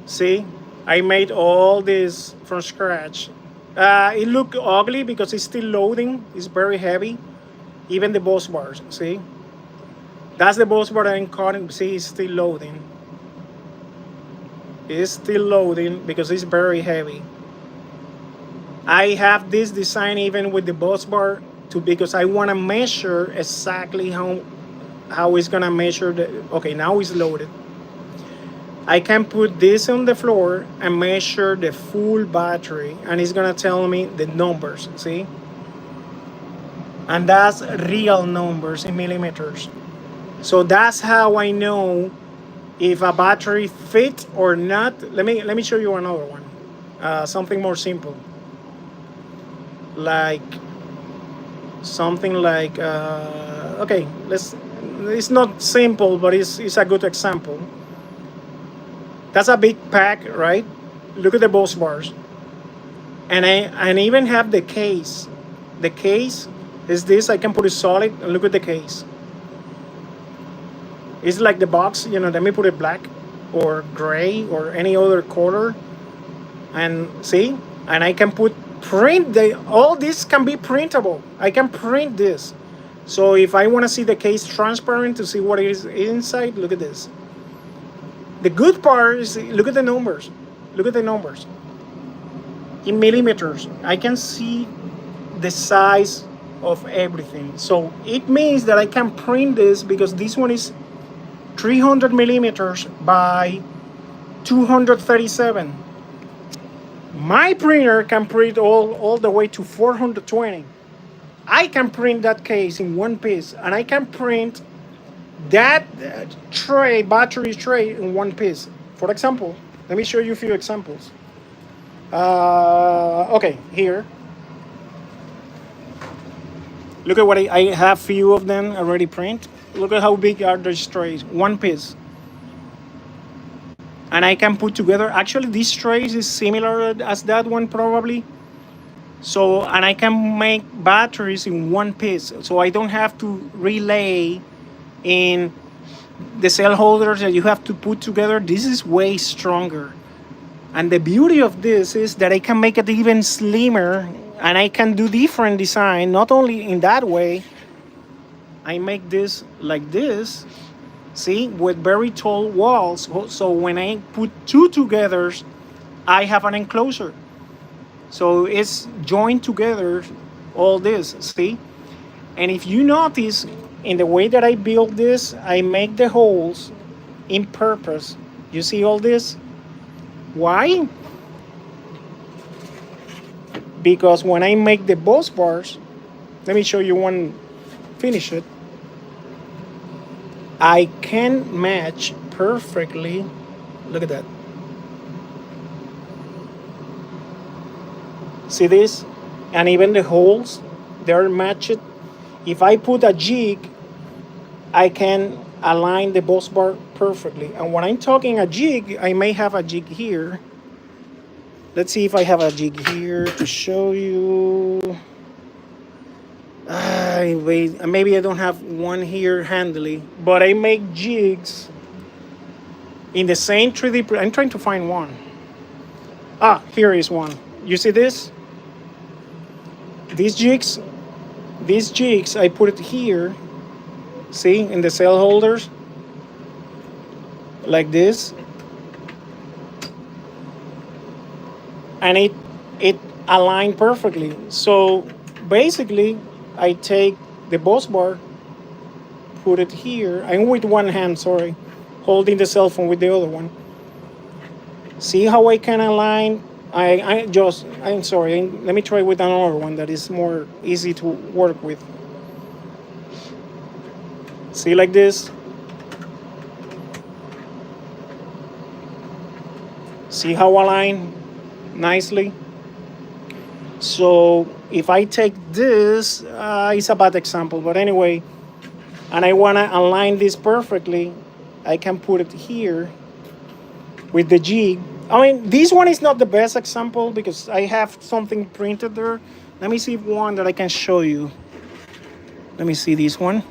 See, I made all this from scratch. It looked ugly because it's still loading. It's very heavy. Even the bus bars, see? That's the bus bar that I'm cutting. See, it's still loading. It's still loading because it's very heavy. I have this design even with the bus bar too, because I want to measure exactly how it's gonna measure the. Okay, now it's loaded. I can put this on the floor and measure the full battery, and it's gonna tell me the numbers, see? And that's real numbers in millimeters. So that's how I know if a battery fit or not. Let me show you another one. Something more simple. Like something like okay, it's not simple, but it's a good example. That's a big pack, right? Look at the bus bars. And I even have the case. The case is this. I can put it solid and look at the case. It's like the box, let me put it black or gray or any other color. And see? And I can print all this can be printable. I can print this. So if I want to see the case transparent to see what is inside, look at this. The good part is, look at the numbers. Look at the numbers. In millimeters, I can see the size of everything. So it means that I can print this because this one is 300 millimeters by 237. My printer can print all the way to 420. I can print that case in one piece, and I can print that tray, battery tray in one piece. For example, let me show you a few examples. Okay, here. Look at what I have few of them already print. Look at how big are these trays. One piece. And I can put together, actually this trays is similar as that one probably. So, and I can make batteries in one piece. So I don't have to relay in the cell holders that you have to put together. This is way stronger. And the beauty of this is that I can make it even slimmer and I can do different design, not only in that way. I make this like this, see, with very tall walls. So when I put two together, I have an enclosure. So it's joined together, all this, see? And if you notice, in the way that I build this, I make the holes in purpose. You see all this? Why? Because when I make the bus bars, let me show you one, finish it. I can match perfectly. Look at that. See this? And even the holes, they're matched. If I put a jig, I can align the bus bar perfectly. And when I'm talking a jig, I may have a jig here. Let's see if I have a jig here to show you. Wait, maybe I don't have one here handily, but I make jigs in the same 3D print. I'm trying to find one. Ah, here is one. You see this? These jigs, I put it here. See, in the cell holders, like this, and it aligned perfectly. So basically, I take the bus bar, put it here. I'm with one hand, sorry, holding the cell phone with the other one. See how I can align? I'm sorry. Let me try with another one that is more easy to work with. See, like this. See how align nicely? So if I take this, it's a bad example, but anyway, and I want to align this perfectly, I can put it here with the jig. I mean, this one is not the best example because I have something printed there. Let me see one that I can show you. Let me see this one.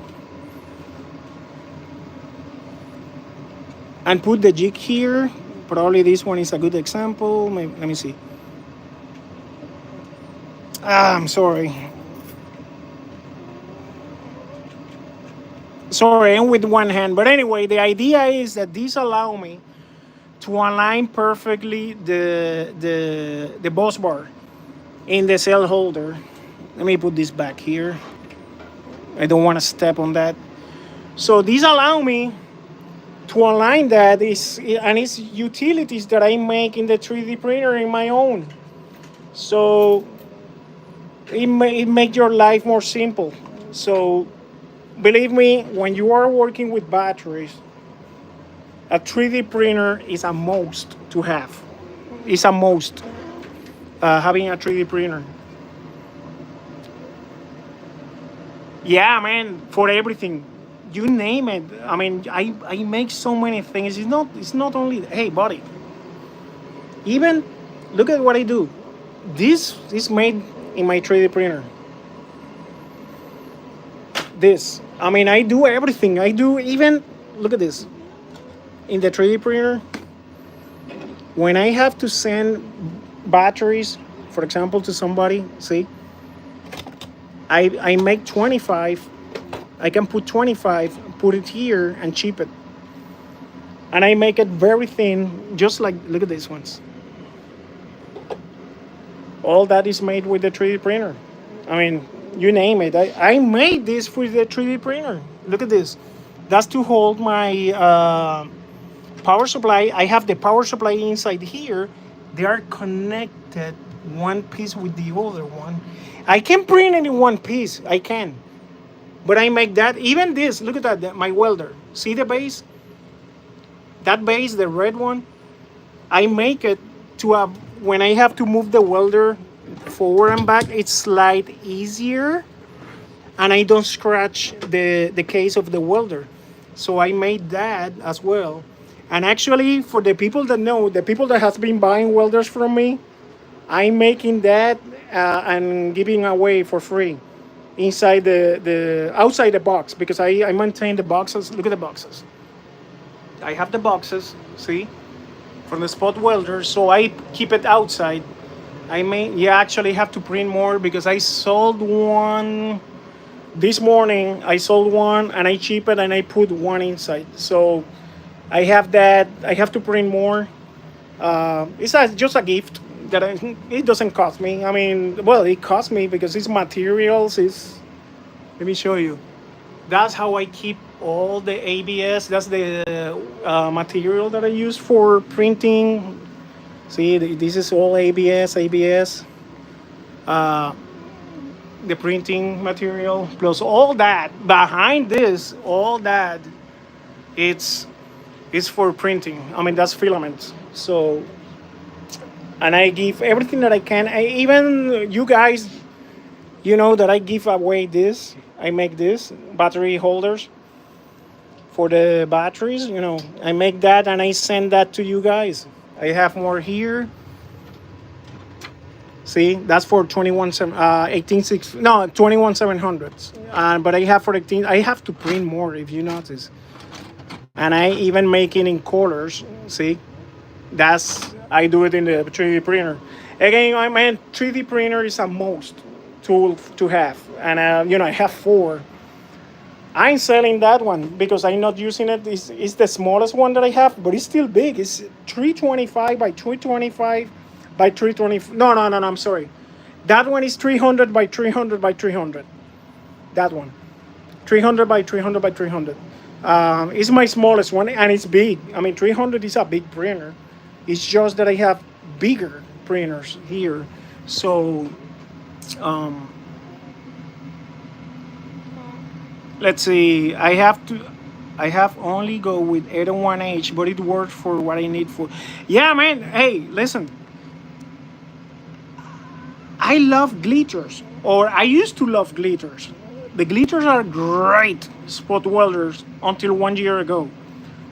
And put the jig here. Probably this one is a good example. Let me see. I'm sorry. Sorry, I'm with one hand. But anyway, the idea is that these allow me to align perfectly the bus bar in the cell holder. Let me put this back here. I don't want to step on that. So these allow me to align that, and it's utilities that I make in the 3D printer in my own. So it make your life more simple. So believe me, when you are working with batteries, a 3D printer is a must to have. It's a must, having a 3D printer. Yeah, man, for everything. You name it. I mean, I make so many things. It's not only, hey, buddy. Even, look at what I do. This is made in my 3D printer. This. I mean, I do everything. I do even, look at this. In the 3D printer, when I have to send batteries, for example, to somebody, see, I make 25. I can put 25, put it here, and chip it. And I make it very thin, just like, look at these ones. All that is made with the 3D printer. I mean, you name it. I made this with the 3D printer. Look at this. That's to hold my power supply. I have the power supply inside here. They are connected one piece with the other one. I can print it in one piece. I can. But I make that, even this, look at that, my welder. See the base? That base, the red one, I make it to a, when I have to move the welder forward and back, it's slide easier, and I don't scratch the case of the welder. So I made that as well. And actually, for the people that know, the people that has been buying welders from me, I'm making that and giving away for free inside the outside the box, because I maintain the boxes. Look at the boxes. I have the boxes, see, from the spot welder, so I keep it outside. I may, yeah, actually have to print more because I sold one this morning. I sold one and I cheap it and I put one inside. So I have that. I have to print more. It's just a gift that it doesn't cost me. I mean, well, it costs me because it's materials. It's, let me show you. That's how I keep all the ABS. That's the material that I use for printing. See, this is all ABS. Uh, the printing material plus all that behind this, all that, it's for printing. I mean, that's filament. So, and I give everything that I can. Even you guys, you know that I give away this. I make this battery holders for the batteries. You know, I make that and I send that to you guys. I have more here. See, that's for 21700s. But I have for 18. I have to print more if you notice. And I even make it in colors. See, that's, I do it in the 3D printer. Again, I mean, 3D printer is a most tool to have, and I have 4. I'm selling that one because I'm not using it. It's the smallest one that I have, but it's still big. It's 325 by 225 by 320. No, I'm sorry. That one is 300 by 300 by 300. That one, 300 by 300 by 300. It's my smallest one, and it's big. I mean, 300 is a big printer. It's just that I have bigger printers here. So, let's see. I have only go with 801H, but it works for what I need for. Yeah, man. Hey, listen. I love glitters, or I used to love glitters. The glitters are great spot welders until 1 year ago,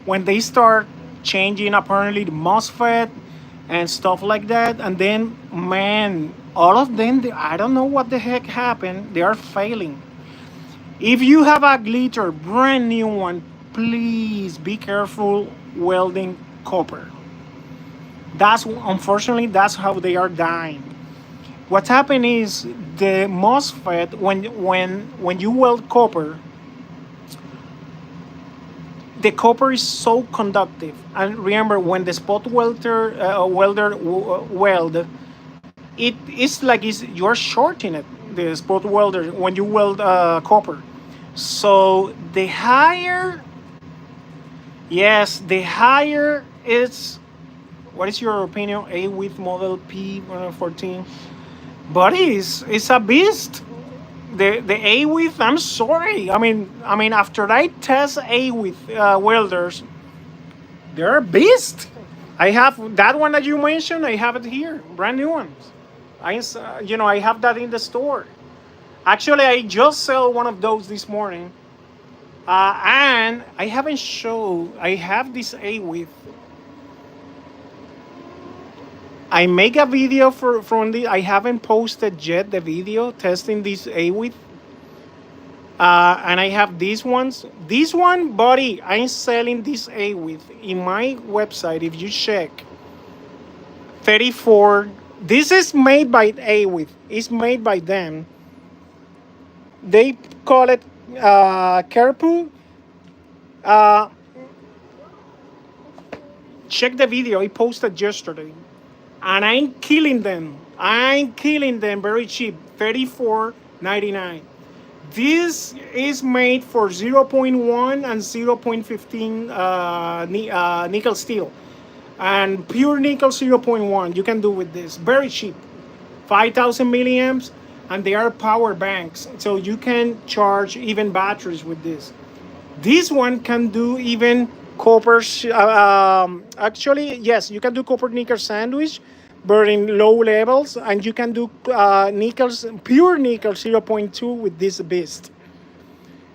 when they start changing apparently the MOSFET and stuff like that. And then, man, all of them, I don't know what the heck happened. They are failing. If you have a glitter, brand new one, please be careful welding copper. Unfortunately, that's how they are dying. What's happened is the MOSFET, when you weld copper, the copper is so conductive. And remember, when the spot welder weld, it is like you're shorting it, the spot welder, when you weld copper. So the higher it's, what is your opinion? A width model P114. But it's a beast. The A width, I'm sorry. I mean, after I test A width welders, they're a beast. I have that one that you mentioned. I have it here, brand new ones. I have that in the store. Actually, I just sell one of those this morning, and I haven't showed. I have this A width. I make a video from the. I haven't posted yet the video testing this A width. And I have these ones. This one, buddy, I'm selling this A width in my website. If you check, 34. This is made by A width. It's made by them. They call it Carpu. Check the video I posted yesterday. And I'm killing them very cheap, $34.99. This is made for 0.1 and 0.15 nickel steel, and pure nickel 0.1. You can do with this very cheap, 5,000 milliamps. and they are power banks, so you can charge even batteries with this. This one can do even copper. Actually, yes, you can do copper nickel sandwich, but in low levels, and you can do nickels, pure nickel 0.2 with this beast.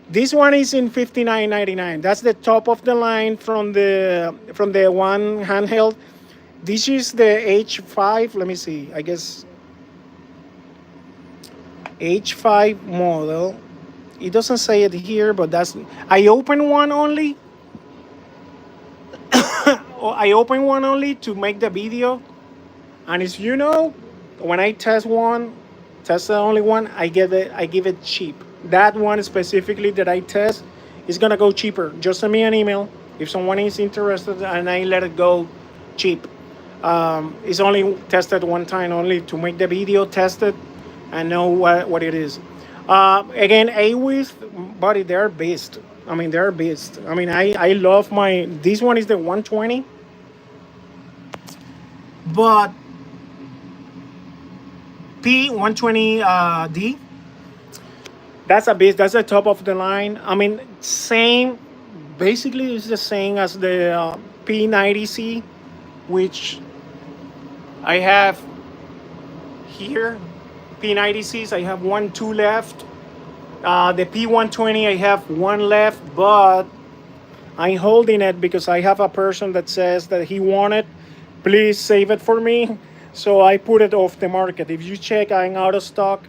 This one is in 59.99. That's the top of the line from the one handheld. This is the H5. Let me see. I guess H5 model. It doesn't say it here, but that's. I open one only. I open one only to make the video, and as you know, when I test the only one, I give it cheap. That one specifically that I test is gonna go cheaper. Just send me an email if someone is interested, and I let it go cheap. It's only tested one time only to make the video, test it, and know what it is. Again, A-Width, buddy, they're beast. I mean, they're beast. I mean, I love my. This one is the 120, but P120D. That's a beast. That's the top of the line. I mean, same. Basically, it's the same as the P90C, which I have here. P90Cs, I have 2 left. The P120, I have 1 left, but I'm holding it because I have a person that says that he wanted. Please save it for me. So I put it off the market. If you check, I'm out of stock.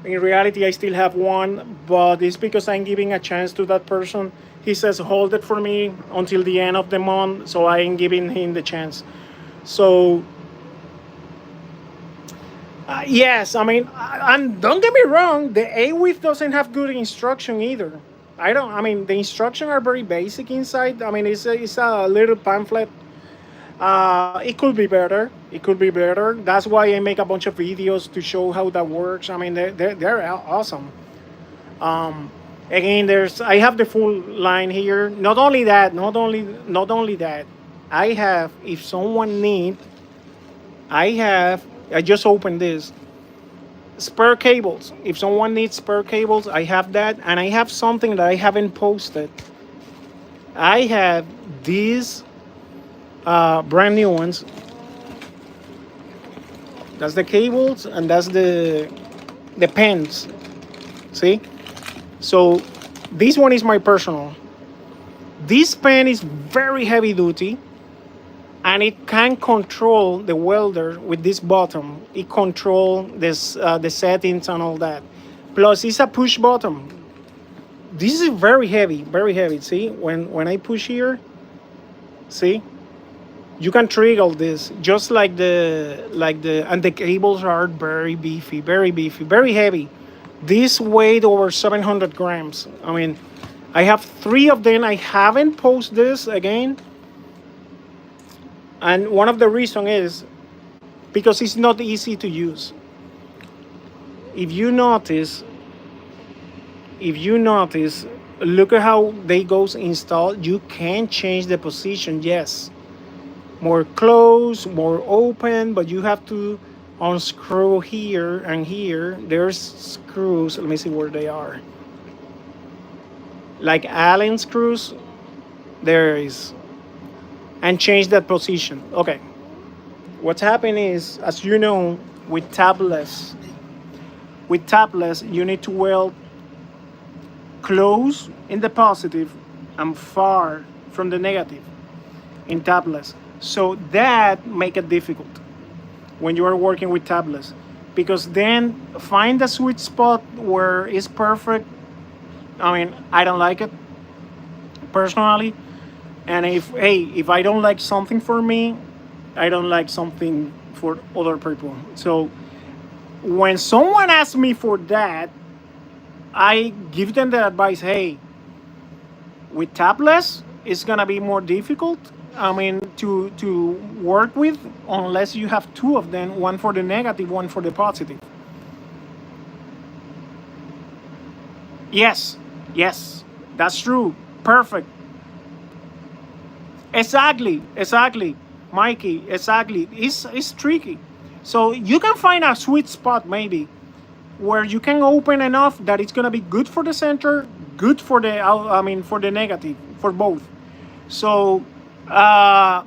In reality, I still have 1, but it's because I'm giving a chance to that person. He says, hold it for me until the end of the month, so I'm giving him the chance. So, yes, I mean, and don't get me wrong, the A-Width doesn't have good instruction either. I mean, the instructions are very basic inside. I mean, it's a little pamphlet. It could be better. It could be better. That's why I make a bunch of videos to show how that works. I mean, they're awesome. Again, I have the full line here. Not only that, I have, if someone need, I just opened this. Spare cables. If someone needs spare cables, I have that. And I have something that I haven't posted. I have these brand new ones. That's the cables, and that's the pens. See? So this one is my personal. This pen is very heavy duty, and it can control the welder with this button. It control this the settings and all that. Plus, it's a push button. This is very heavy, very heavy. See, when I push here, see, you can trigger this just like and the cables are very beefy, very heavy. This weighed over 700 grams. I mean, I have 3 of them. I haven't posted this again. And one of the reasons is because it's not easy to use. If you notice, look at how they goes installed. You can change the position, yes. More close, more open, but you have to unscrew here and here. There's screws. Let me see where they are. Like Allen screws. There is. And change that position. Okay. What's happening is, as you know, with tablets, you need to weld close in the positive and far from the negative in tablets. So that make it difficult when you are working with tablets, because then find the sweet spot where it's perfect. I mean, I don't like it personally. And if I don't like something for me, I don't like something for other people. So when someone asks me for that, I give them the advice, hey, with tablets, it's gonna be more difficult. I mean, to work with, unless you have 2 of them, one for the negative, one for the positive. Yes, that's true. Perfect. Exactly, Mikey, exactly. It's tricky. So you can find a sweet spot maybe. where you can open enough that it's gonna be good for the center, good for the for the negative, for both. So, uh,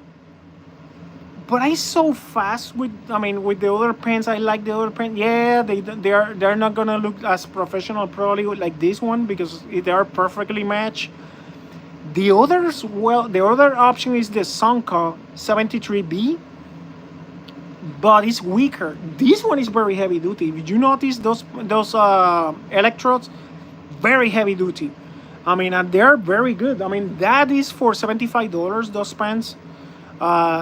but I so fast with with the other pens. I like the other pen. Yeah, they're not gonna look as professional probably like this one because they are perfectly matched. The others, well, the other option is the Sunka 73B, but it's weaker. This one is very heavy duty. If you notice those electrodes, very heavy duty. And they're very good. That is for $75. Those pens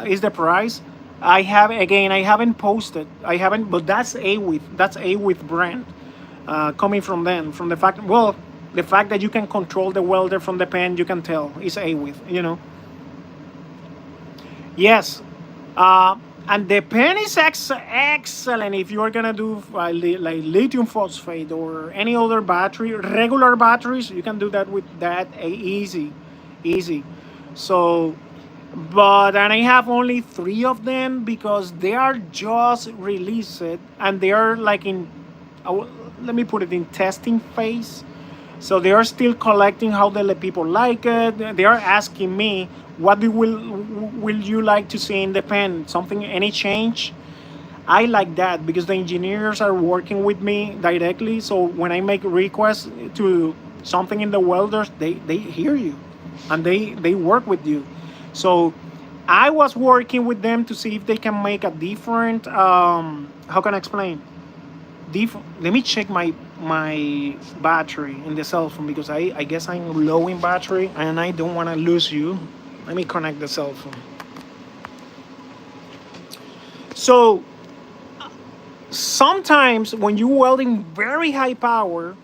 is the price. I haven't posted. I haven't, but that's a with brand, coming from them. From the fact that you can control the welder from the pen, you can tell it's a with. Yes. Uh, and the pen is excellent if you're gonna do like lithium phosphate or any other battery, regular batteries. You can do that with that easy, easy. So, and I have only three of them because they are just released and they are like let me put it in testing phase. So they are still collecting how the people like it. They are asking me, what will you like to see in the pen? Something, any change? I like that because the engineers are working with me directly. So when I make requests to something in the welders, they hear you and they work with you. So I was working with them to see if they can make a different, how can I explain? Let me check my battery in the cell phone because I guess I'm low in battery and I don't want to lose you. Let me connect the cell phone. So sometimes when you're welding very high power,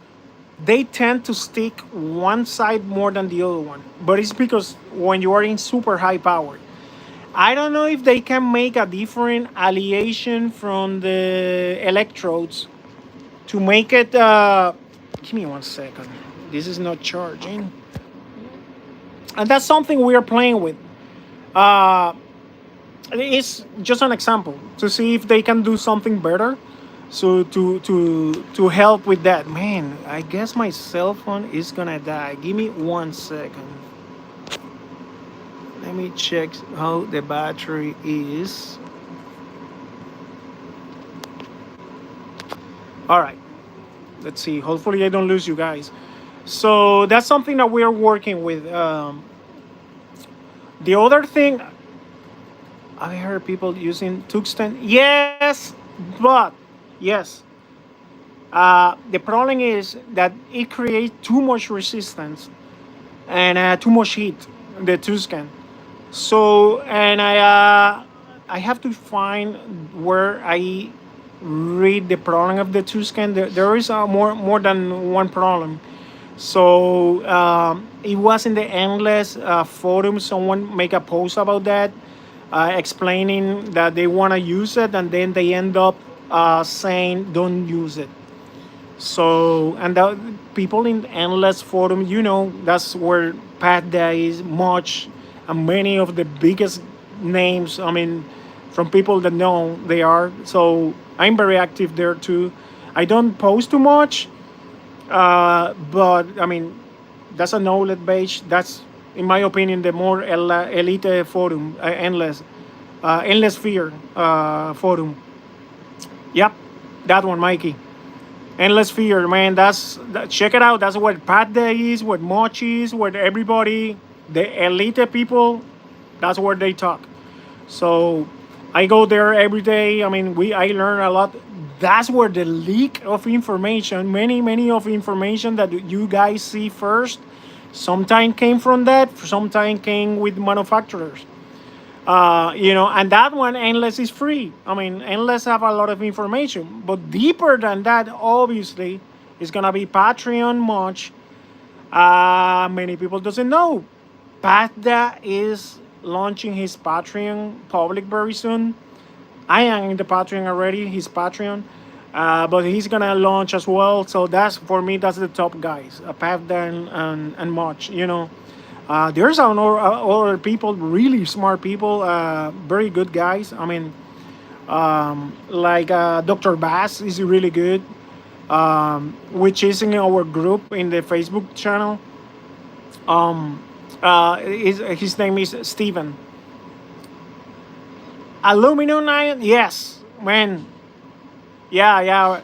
they tend to stick one side more than the other one. But it's because when you are in super high power, I don't know if they can make a different alliation from the electrodes to make it. Give me 1 second. This is not charging, and that's something we are playing with. Uh, it's just an example to see if they can do something better. So to help with that, man, I guess my cell phone is gonna die. Give me 1 second. Let me check how the battery is. All right. Let's see. Hopefully, I don't lose you guys. So that's something that we are working with. The other thing, I heard people using tungsten. Yes, but yes. The problem is that it creates too much resistance and too much heat. The tungsten. So I have to find where I read the problem of the tungsten. There is more than one problem. So it was in the endless forum. Someone make a post about that, explaining that they want to use it, and then they end up saying don't use it. So and the people in endless forum, that's where Pat Day is much, and many of the biggest names. From people that know they are. So I'm very active there too. I don't post too much, but that's a knowledge base. That's, in my opinion, the more elite forum, endless fear forum. Yep, that one, Mikey. Endless fear, man. Check it out. That's what Pat Day is, what Moch is, what everybody, the elite people, that's where they talk. So I go there every day. I learn a lot. That's where the leak of information, many of information that you guys see first, sometimes came from that, sometimes came with manufacturers. And that one, Endless, is free. Endless have a lot of information, but deeper than that, obviously, is gonna be Patreon much. Many people doesn't know. Patda is launching his Patreon public very soon. I am in the Patreon already, his Patreon, but he's gonna launch as well. So that's, for me, that's the top guys, Patda and Much. There's other people, really smart people, very good guys. Like Dr. Bass is really good. which is in our group in the Facebook channel. His name is Steven. Aluminum ion, yes, man. Yeah, yeah.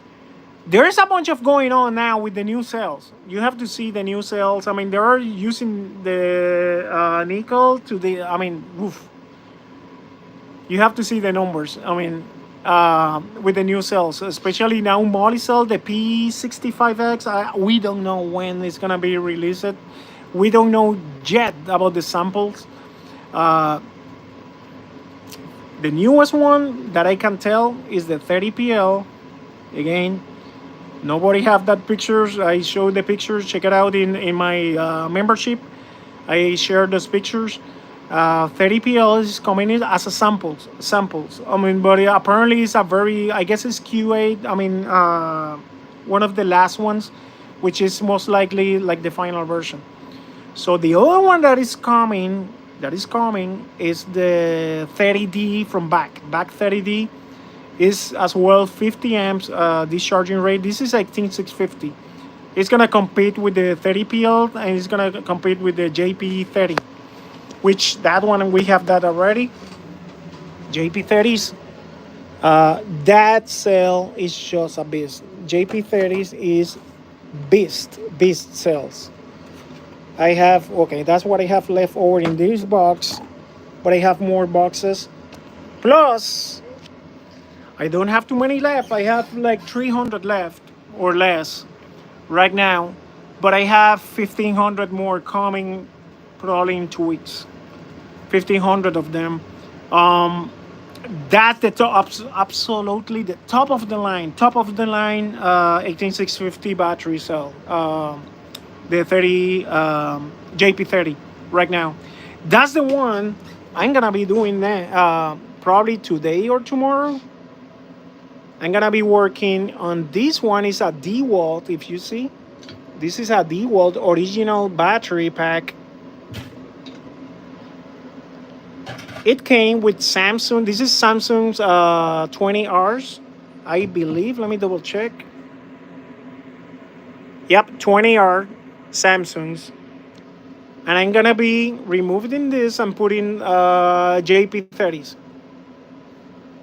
There's a bunch of going on now with the new cells. You have to see the new cells. I mean, they are using the nickel to the. I mean, oof. You have to see the numbers. I mean, with the new cells, especially now Molicel, the P65X. We don't know when it's gonna be released. We don't know yet about the samples. Uh, the newest one that I can tell is the 30PL. Again, nobody have that pictures. I showed the pictures. Check it out in my membership. I shared those pictures. 30PL is coming in as a samples. I mean, but apparently it's a very, I guess it's Q8. I mean, one of the last ones, which is most likely like the final version. So the other one that is coming is the 30D from back 30D is as well 50 amps discharging rate. This is 18650. It's gonna compete with the 30PL and it's gonna compete with the JP30, which that one we have that already. JP30s. That cell is just a beast. JP30s is beast cells. I have, okay, that's what I have left over in this box, but I have more boxes. Plus, I don't have too many left. I have like 300 left or less right now, but I have 1,500 more coming probably in 2 weeks. 1,500 of them. That's the top, absolutely the top of the line 18650 battery cell. The 30 JP30 right now. That's the one I'm gonna be doing that probably today or tomorrow. I'm gonna be working on this one. Is a DeWalt. If you see, this is a DeWalt original battery pack. It came with Samsung. This is Samsung's 20Rs, I believe. Let me double check. Yep, 20R Samsungs. And I'm gonna be removing this and putting JP30s.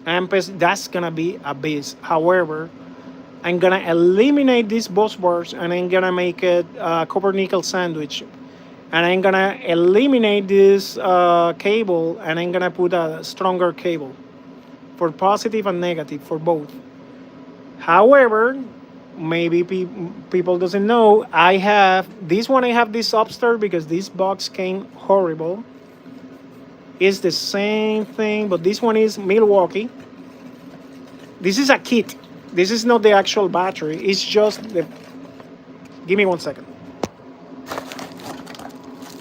And that's gonna be a beast. However, I'm gonna eliminate these bus bars and I'm gonna make it a copper nickel sandwich. And I'm gonna eliminate this cable and I'm gonna put a stronger cable for positive and negative for both. However, maybe people doesn't know, I have this one. I have this upstairs because this box came horrible. It's the same thing, but this one is Milwaukee. This is a kit. This is not the actual battery. It's just the. Give me 1 second.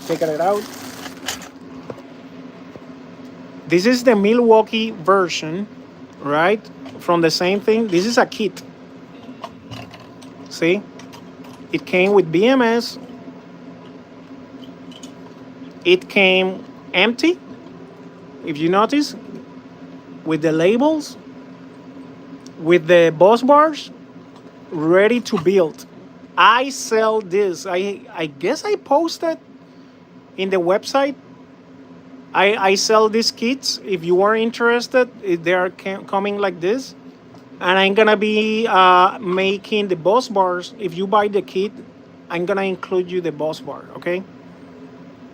Taking it out. This is the Milwaukee version, right? From the same thing. This is a kit. See, it came with BMS. It came empty, if you notice, with the labels, with the bus bars, ready to build. I sell this. I guess I posted in the website. I sell these kits. If you are interested, they are coming like this. And I'm gonna be making the bus bars. If you buy the kit, I'm gonna include you the bus bar, okay?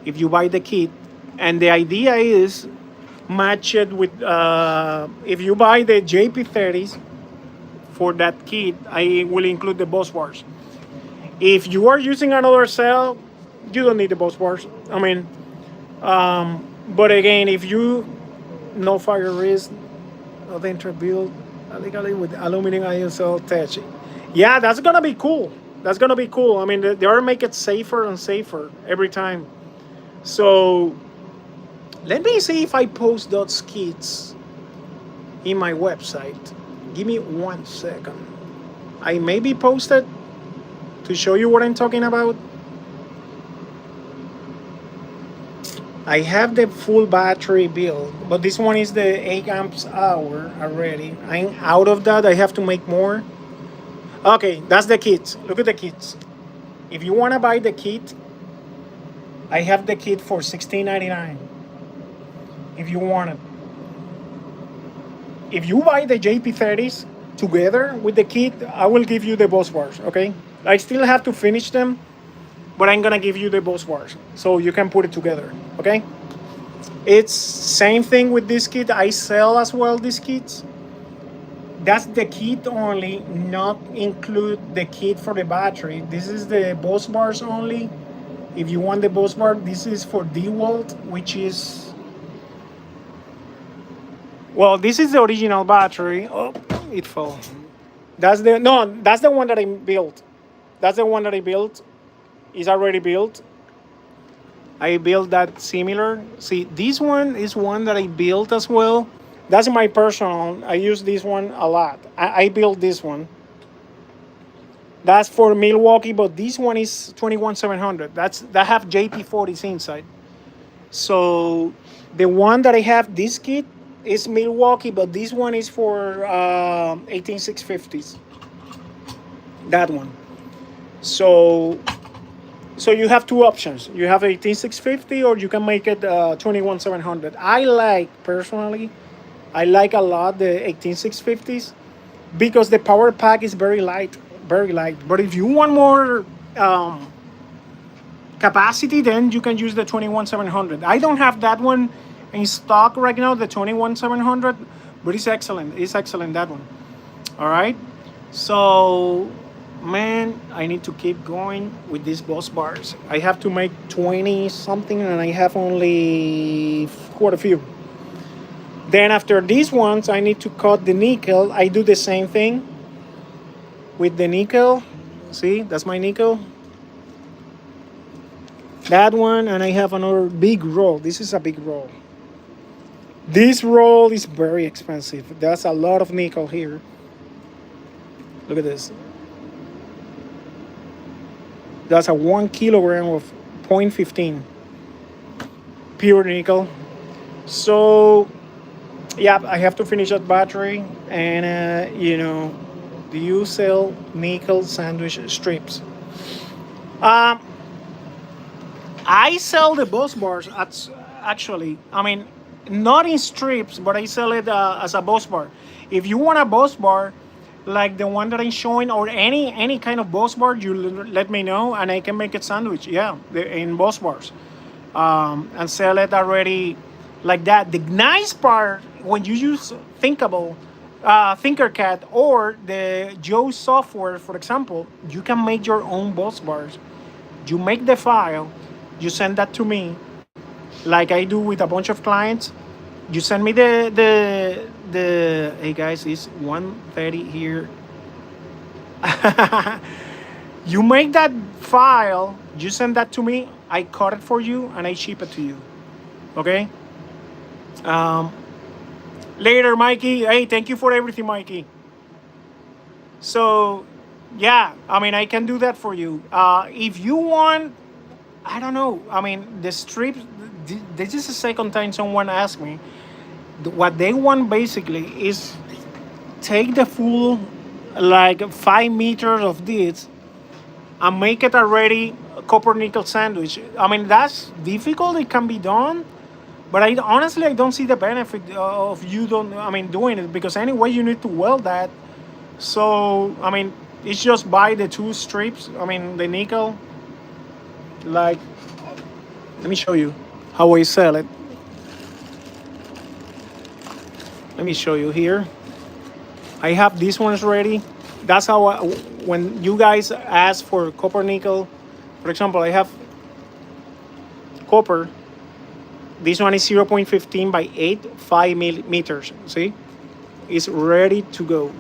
If you buy the kit, and the idea is match it with. If you buy the JP30s for that kit, I will include the bus bars. If you are using another cell, you don't need the bus bars. I mean, but again, if you no fire risk, no enter build. Legally with aluminum ion cell attached. Yeah, that's gonna be cool. That's gonna be cool. I mean, they are make it safer and safer every time. So let me see if I post those kits in my website. Give me 1 second. I maybe posted to show you what I'm talking about. I have the full battery build, but this one is the 8 amps hour already. I'm out of that. I have to make more. Okay, that's the kit. Look at the kits. If you want to buy the kit, I have the kit for $16.99. If you want it, if you buy the JP30s together with the kit, I will give you the bus bars. Okay, I still have to finish them, but I'm gonna give you the bus bars so you can put it together. Okay, it's same thing with this kit. I sell as well these kits. That's the kit only, not include the kit for the battery. This is the bus bars only. If you want the bus bar, this is for DeWalt, which is, well, this is the original battery. Oh, it fell. That's the, no, that's the one that I built. That's the one that I built. It's already built. I built that similar. See, this one is one that I built as well. That's my personal. I use this one a lot. I built this one. That's for Milwaukee, but this one is 21700. That have JP40s inside. So the one that I have, this kit, is Milwaukee, but this one is for 18650s. That one. So you have two options. You have 18650, or you can make it 21700. I like a lot the 18650s because the power pack is very light, very light. But if you want more capacity, then you can use the 21700. I don't have that one in stock right now, the 21700, but it's excellent. It's excellent, that one. All right. So, man, I need to keep going with these bus bars. I have to make 20 something, and I have only quite a few. Then after these ones, I need to cut the nickel. I do the same thing with the nickel. See, that's my nickel. That one, and I have another big roll. This is a big roll. This roll is very expensive. There's a lot of nickel here. Look at this. That's a 1 kilogram of 0.15 pure nickel. So yeah, I have to finish that battery. And do you sell nickel sandwich strips? I sell the bus bars actually. I mean, not in strips, but I sell it as a bus bar. If you want a bus bar like the one that I'm showing, or any kind of bus bar, you let me know, and I can make it sandwich. Yeah, in bus bars, and sell it already like that. The nice part, when you use Thinkercad or the Joe software, for example, you can make your own bus bars. You make the file, you send that to me, like I do with a bunch of clients. You send me the hey guys, it's 1:30 here. You make that file, you send that to me, I cut it for you, and I ship it to you. Okay. Later, Mikey. Hey, thank you for everything, Mikey. So yeah, I mean, I can do that for you. If you want, I don't know. I mean, the strips. This is the second time someone asked me. What they want basically is take the full, like 5 meters of this, and make it already a copper nickel sandwich. I mean, that's difficult. It can be done, but I don't see the benefit of doing it, because anyway you need to weld that. So I mean, it's just buy the 2 strips. I mean, the nickel. Like, let me show you how I sell it. Let me show you here. I have these ones ready. That's how when you guys ask for copper nickel, for example, I have copper. This one is 0.15 by 5 millimeters. See, it's ready to go.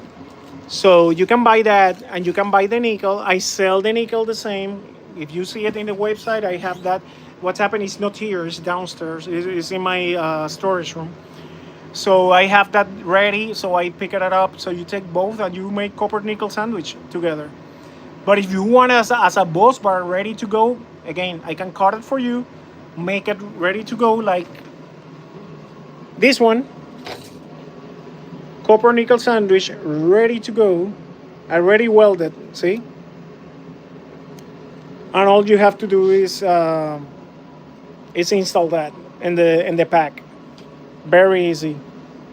So you can buy that, and you can buy the nickel. I sell the nickel the same. If you see it in the website, I have that. What's happened is not here, it's downstairs. It's in my storage room. So I have that ready, so I pick it up. So you take both and you make copper nickel sandwich together. But if you want as a bus bar ready to go, again, I can cut it for you, make it ready to go, like this one. Copper nickel sandwich ready to go. already welded. See, and all you have to do is install that in the pack. Very easy.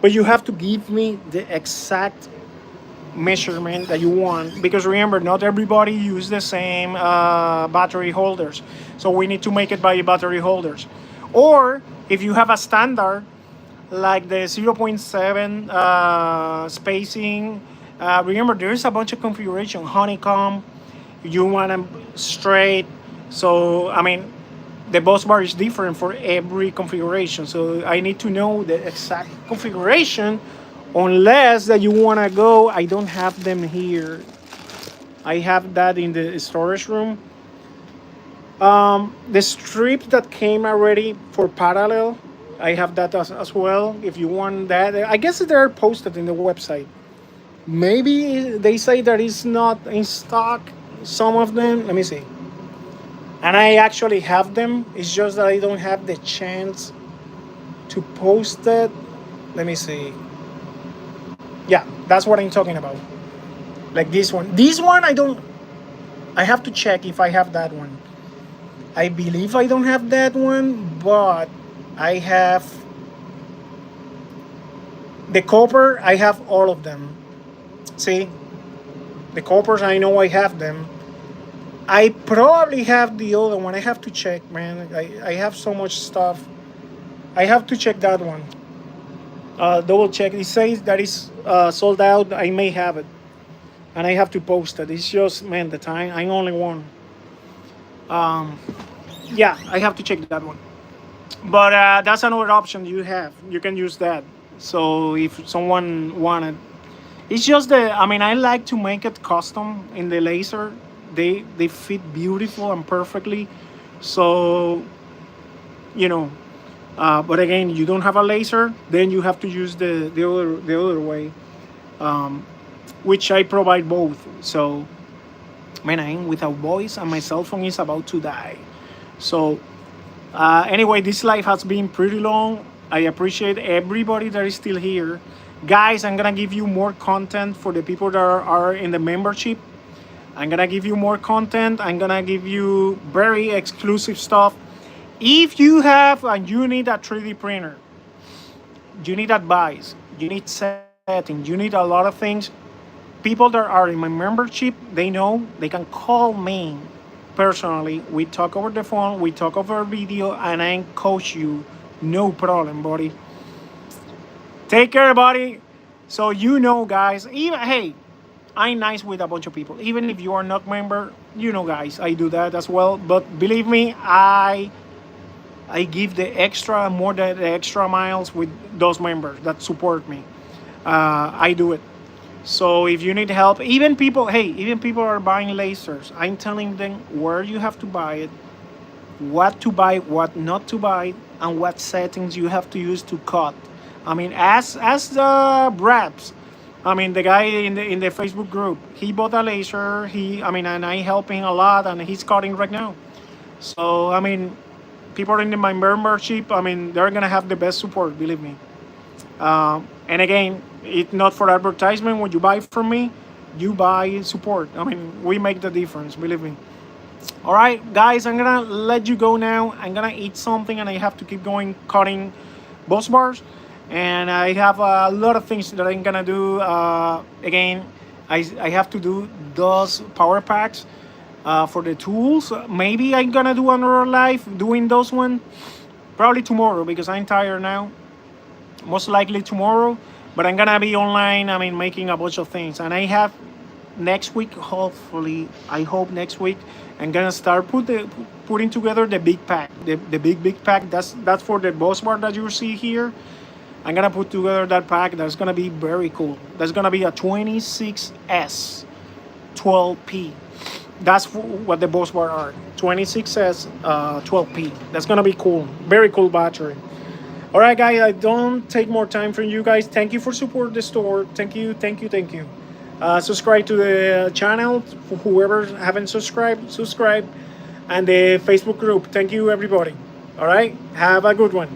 But you have to give me the exact measurement that you want, because remember, not everybody use the same battery holders, so we need to make it by battery holders. Or if you have a standard like the zero point 0.7 spacing, remember there's a bunch of configuration, honeycomb, you want them straight. So I mean, the bus bar is different for every configuration, so I need to know the exact configuration. Unless that you want to go, I don't have them here, I have that in the storage room. The strip that came already for parallel, I have that as well. If you want that, I guess they're posted in the website. Maybe they say that it's not in stock, some of them. Let me see. And I actually have them. It's just that I don't have the chance to post it. Let me see. Yeah, that's what I'm talking about. Like this one. This one I don't. I have to check if I have that one. I believe I don't have that one, but I have the copper. I have all of them. See, the coppers, I know I have them. I probably have the other one. I have to check, man. I have so much stuff. I have to check that one. Double check. It says that it's sold out. I may have it, and I have to post it. It's just, man, the time. I only one. Yeah, I have to check that one. But that's another option you have. You can use that. So if someone wanted, it's just the. I mean, I like to make it custom in the laser. They fit beautiful and perfectly. So, you know. But again, you don't have a laser, then you have to use the other way, which I provide both. So, man, I'm without voice and my cell phone is about to die. So, anyway, this live has been pretty long. I appreciate everybody that is still here. Guys, I'm gonna give you more content for the people that are in the membership. I'm gonna give you more content. I'm gonna give you very exclusive stuff. If you have and you need a 3D printer, you need advice, you need settings, you need a lot of things. People that are in my membership, they know they can call me personally. We talk over the phone, we talk over video, and I coach you. No problem, buddy. Take care, buddy. So you know, guys, even, hey, I'm nice with a bunch of people. Even if you are not member, you know, guys, I do that as well. But believe me, I give the extra, more than the extra miles with those members that support me. I do it. So if you need help, even people, hey, even people are buying lasers. I'm telling them where you have to buy it, what to buy, what not to buy, and what settings you have to use to cut. I mean, as the Braps, I mean, the guy in the Facebook group, he bought a laser. And I help him a lot, and he's cutting right now. So I mean, people in my membership, I mean, they're gonna have the best support, believe me. And again, it's not for advertisement. When you buy from me, you buy support. I mean, we make the difference, believe me. All right, guys, I'm gonna let you go now. I'm gonna eat something, and I have to keep going cutting bus bars. And I have a lot of things that I'm gonna do. Again, I have to do those power packs. For the tools, maybe I'm gonna do another live doing those one, probably tomorrow, because I'm tired now. Most likely tomorrow, but I'm gonna be online, I mean, making a bunch of things. And I have next week, hopefully, I hope next week, I'm gonna start putting together the big pack, the big pack. That's for the bus bar that you see here. I'm gonna put together that pack. That's gonna be very cool. That's gonna be a 26S 12P. That's what the bus bar are. 26S 12P. That's gonna be cool. Very cool battery. All right, guys. I don't take more time from you guys. Thank you for supporting the store. Thank you. Subscribe to the channel. For whoever haven't subscribed, subscribe, and the Facebook group. Thank you, everybody. All right. Have a good one.